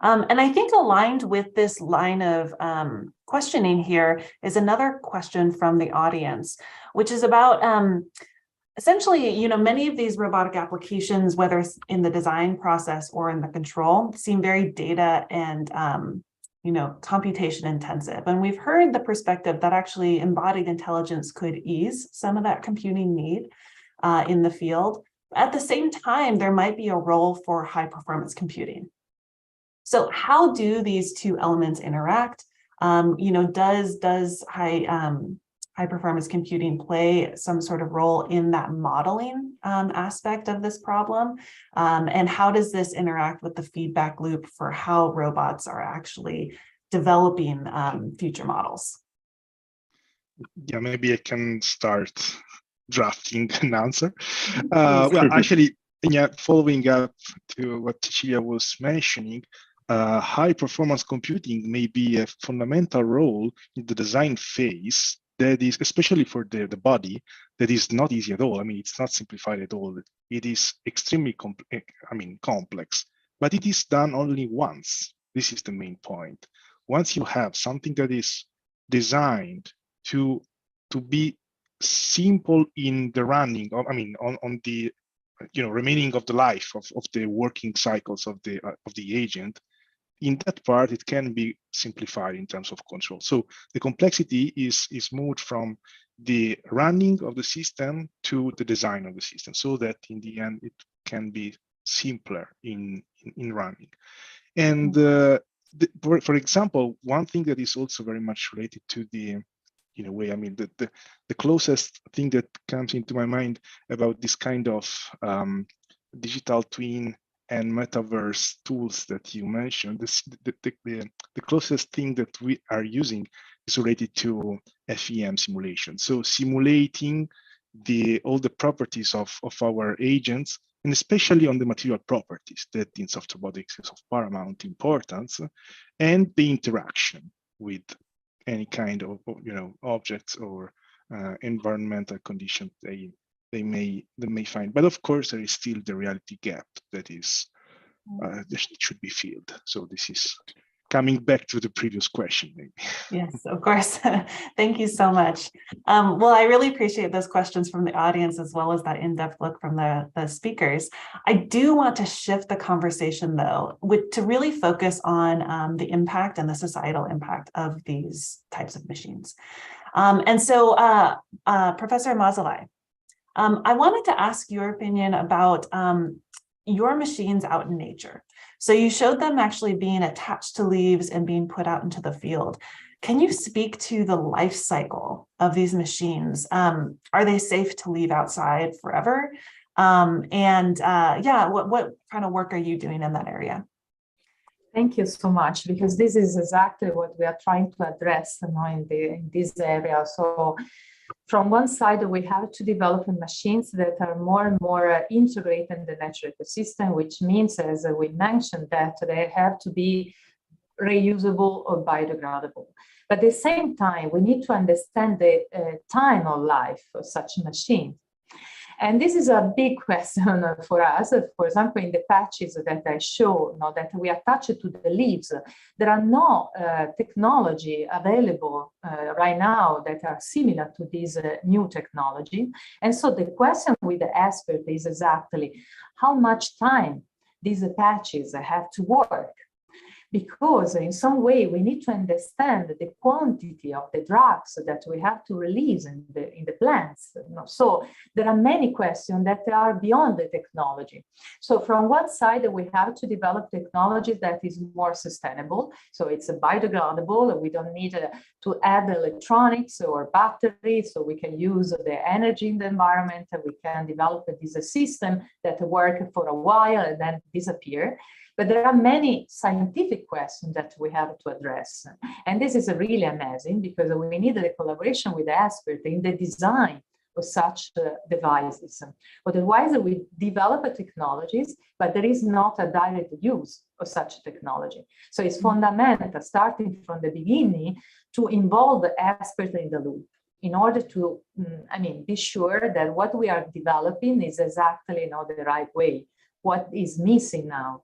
And I think aligned with this line of questioning here is another question from the audience, which is about essentially, many of these robotic applications, whether it's in the design process or in the control, seem very data and computation intensive. And we've heard the perspective that actually embodied intelligence could ease some of that computing need in the field. At the same time, there might be a role for high performance computing. So how do these two elements interact? Does high performance computing play some sort of role in that modeling aspect of this problem? And how does this interact with the feedback loop for how robots are actually developing future models? Yeah, maybe I can start drafting an answer. Well, actually, yeah, following up to what Cecilia was mentioning, high performance computing may be a fundamental role in the design phase. That is, especially for the body, that is not easy at all. I mean, it's not simplified at all. It is extremely complex, but it is done only once. This is the main point. Once you have something that is designed to be simple in the running of, on the remaining of the life of the working cycles of the agent, in that part, it can be simplified in terms of control. So the complexity is moved from the running of the system to the design of the system, so that in the end, it can be simpler in running. And for example, one thing that is also very much related to the, in a way, the closest thing that comes into my mind about this kind of digital twin and metaverse tools that you mentioned, the closest thing that we are using is related to FEM simulation. So simulating all the properties of our agents, and especially on the material properties that in soft robotics is of paramount importance, and the interaction with any kind of objects or environmental conditions they may find. But of course, there is still the reality gap that is that should be filled. So this is coming back to the previous question, maybe. Yes, of course. Thank you so much. Well, I really appreciate those questions from the audience, as well as that in-depth look from the speakers. I do want to shift the conversation, though, to really focus on the impact and the societal impact of these types of machines. And so, Professor Mazzolai, I wanted to ask your opinion about your machines out in nature. So you showed them actually being attached to leaves and being put out into the field. Can you speak to the life cycle of these machines? Are they safe to leave outside forever? What kind of work are you doing in that area? Thank you so much, because this is exactly what we are trying to address in this area. So from one side, we have to develop machines that are more and more integrated in the natural ecosystem, which means, as we mentioned, that they have to be reusable or biodegradable. But at the same time, we need to understand the time of life of such a machine. And this is a big question for us. For example, in the patches that I show, that we attach to the leaves, there are no technology available right now that are similar to this new technology. And so the question with the expert is exactly how much time these patches have to work. Because in some way we need to understand the quantity of the drugs that we have to release in the plants. So there are many questions that are beyond the technology. So from one side, we have to develop technology that is more sustainable. So it's biodegradable. We don't need to add electronics or batteries, so we can use the energy in the environment. We can develop this system that works for a while and then disappear. But there are many scientific questions that we have to address. And this is really amazing, because we need the collaboration with the experts in the design of such devices. Otherwise, we develop technologies, but there is not a direct use of such technology. So it's fundamental, starting from the beginning, to involve the expert in the loop in order to, be sure that what we are developing is exactly the right way, what is missing now.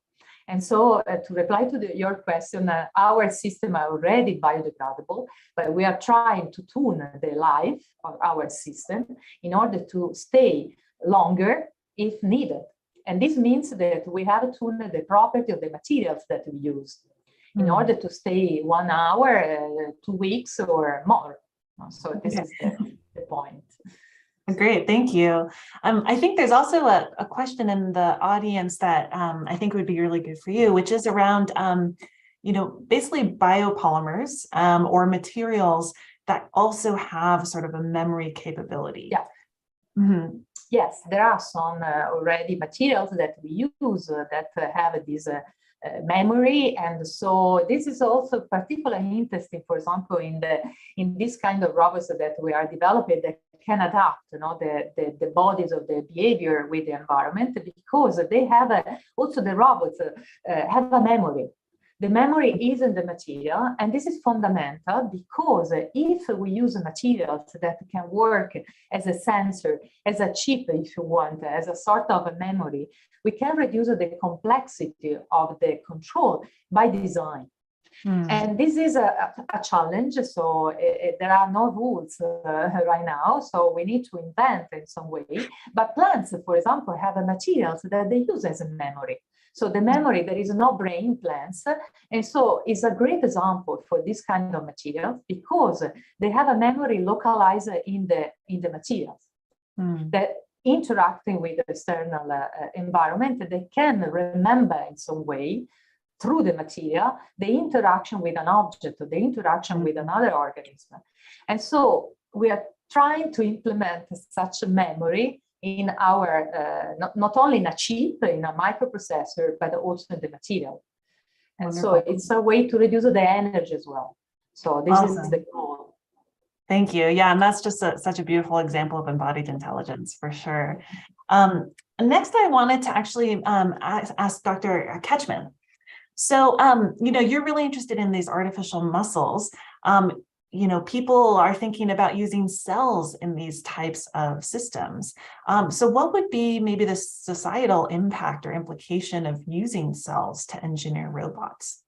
And so to reply to your question, our system are already biodegradable, but we are trying to tune the life of our system in order to stay longer if needed. And this means that we have to tune the property of the materials that we use. in order to stay 1 hour, 2 weeks or more. So this is the point. Great, thank you. I think there's also a question in the audience that I think would be really good for you, which is around, basically biopolymers or materials that also have sort of a memory capability. Yeah. Mm-hmm. Yes, there are some already materials that we use that have this memory, and so this is also particularly interesting, for example, in this kind of robots that we are developing that can adapt the bodies of the behavior with the environment, because they have also the robots have a memory. The memory is in the material, and this is fundamental because if we use materials that can work as a sensor, as a chip, if you want, as a sort of a memory, we can reduce the complexity of the control by design. And this is a challenge. So there are no rules right now. So we need to invent in some way. But plants, for example, have materials that they use as a memory. So the memory, there is no brain plants. And so it's a great example for this kind of materials because they have a memory localized in the materials that interacting with the external environment, they can remember in some way through the material, the interaction with an object, or the interaction with another organism. And so we are trying to implement such a memory in our, not only in a chip, in a microprocessor, but also in the material. And so it's a way to reduce the energy as well. So this is the goal. Thank you. Yeah, and that's just such a beautiful example of embodied intelligence for sure. Next, I wanted to actually ask Dr. Ketchman. So, you're really interested in these artificial muscles. People are thinking about using cells in these types of systems. So what would be maybe the societal impact or implication of using cells to engineer robots?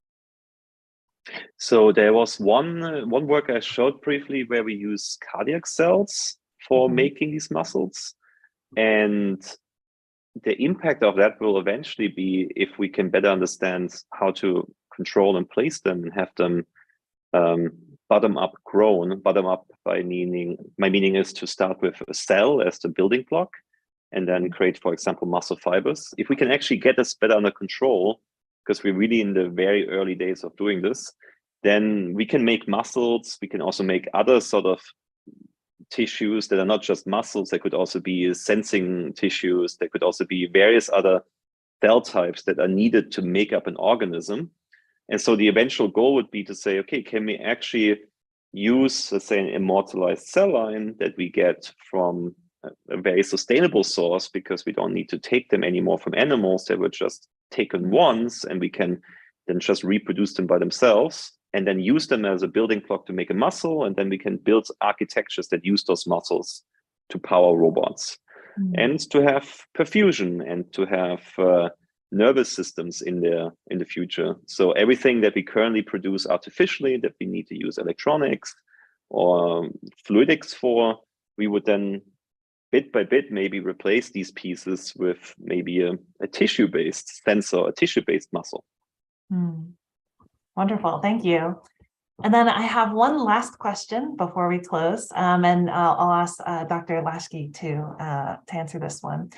So there was one work I showed briefly where we use cardiac cells for making these muscles. And the impact of that will eventually be if we can better understand how to control and place them and have them bottom-up grown. Bottom-up my meaning is to start with a cell as the building block and then create, for example, muscle fibers. If we can actually get this better under control, because we're really in the very early days of doing this, then we can make muscles. We can also make other sort of tissues that are not just muscles. They could also be sensing tissues. There could also be various other cell types that are needed to make up an organism. And so the eventual goal would be to say, okay, can we actually use, let's say, an immortalized cell line that we get from a very sustainable source, because we don't need to take them anymore from animals. They were just taken once, and we can then just reproduce them by themselves and then use them as a building block to make a muscle. And then we can build architectures that use those muscles to power robots and to have perfusion and to have nervous systems in the future. So everything that we currently produce artificially, that we need to use electronics or fluidics for, we would then bit by bit maybe replace these pieces with maybe a tissue-based sensor, a tissue-based muscle. Wonderful, thank you. And then I have one last question before we close, and I'll ask Dr. Laschke to answer this one.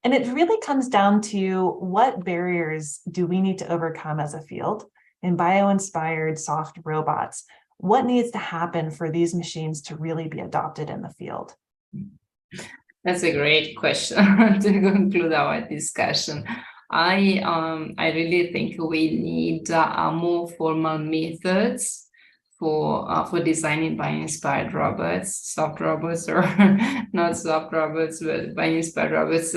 And it really comes down to what barriers do we need to overcome as a field in bio-inspired soft robots? What needs to happen for these machines to really be adopted in the field? That's a great question to conclude our discussion. I really think we need more formal methods for designing bio-inspired robots, soft robots or not soft robots, but bio-inspired robots.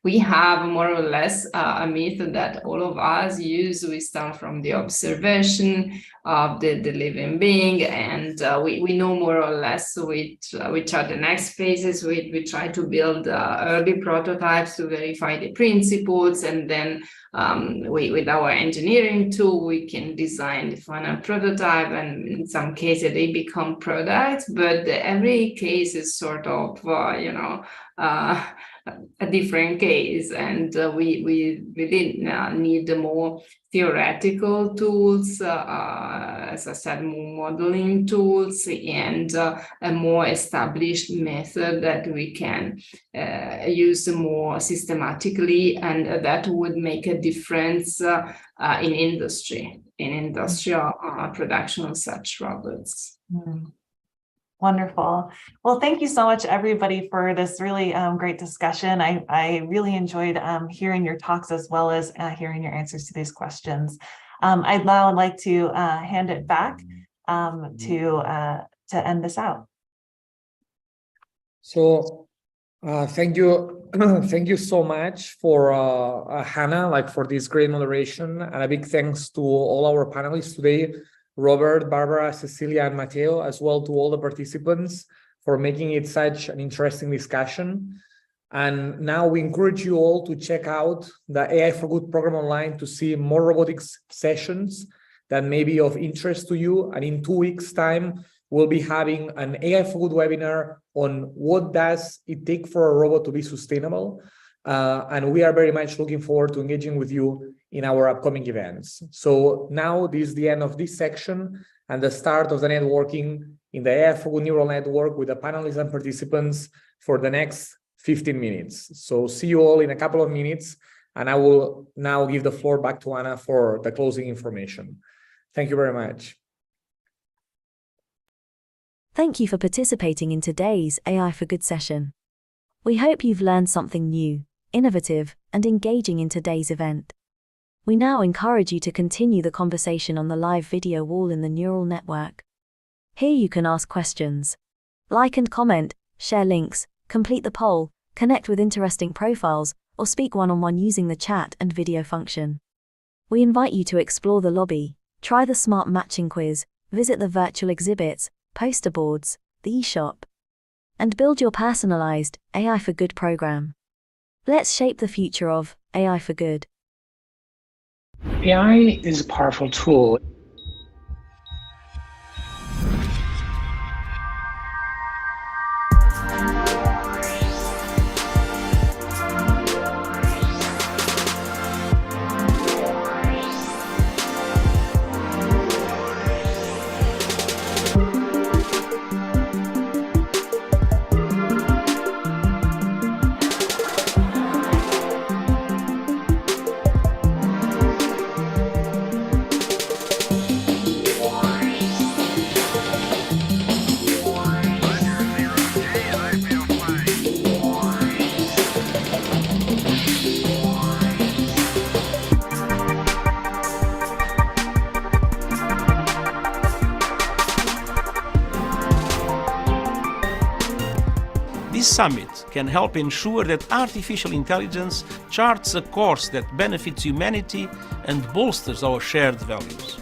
We have more or less a method that all of us use. We start from the observation of the living being, and we know more or less which are the next phases. We try to build early prototypes to verify the principles, and then with our engineering tool, we can design the final prototype, and in some cases they become products, but every case is sort of, a different case, and we really need more theoretical tools, as I said, more modeling tools, and a more established method that we can use more systematically, and that would make a difference in industrial production of such robots. Wonderful. Well, thank you so much, everybody, for this really great discussion. I really enjoyed hearing your talks as well as hearing your answers to these questions. I'd now like to hand it back to end this out. So thank you. Thank you so much for Hannah, for this great moderation, and a big thanks to all our panelists today, Robert, Barbara, Cecilia, and Matteo, as well to all the participants for making it such an interesting discussion. And now we encourage you all to check out the AI for Good program online to see more robotics sessions that may be of interest to you. And in 2 weeks' time, we'll be having an AI for Good webinar on what does it take for a robot to be sustainable. And we are very much looking forward to engaging with you in our upcoming events. So now this is the end of this section and the start of the networking in the AI for Good neural network with the panelists and participants for the next 15 minutes. So see you all in a couple of minutes, and I will now give the floor back to Anna for the closing information. Thank you very much. Thank you for participating in today's AI for Good session. We hope you've learned something new, innovative, and engaging in today's event. We now encourage you to continue the conversation on the live video wall in the neural network. Here you can ask questions, like and comment, share links, complete the poll, connect with interesting profiles, or speak one-on-one using the chat and video function. We invite you to explore the lobby, try the smart matching quiz, visit the virtual exhibits, poster boards, the eShop, and build your personalized AI for Good program. Let's shape the future of AI for Good. AI is a powerful tool. This summit can help ensure that artificial intelligence charts a course that benefits humanity and bolsters our shared values.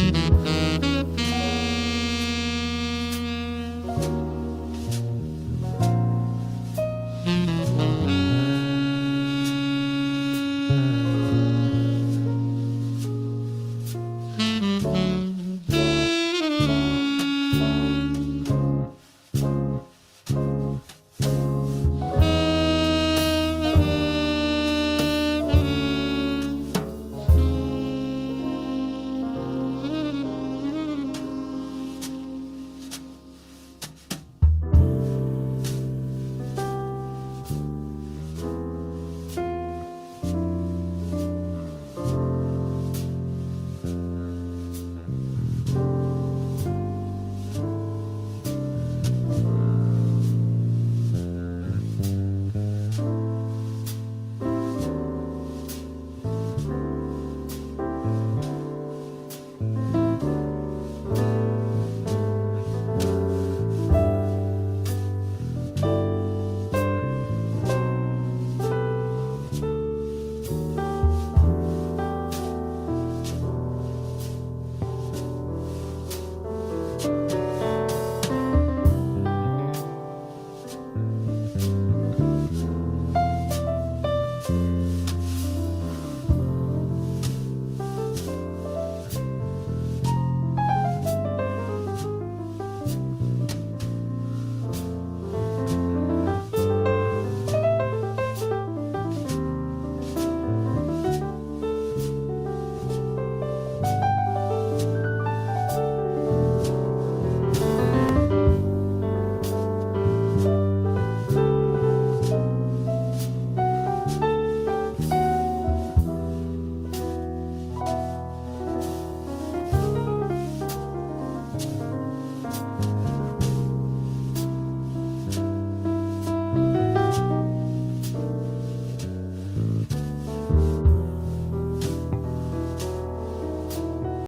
you.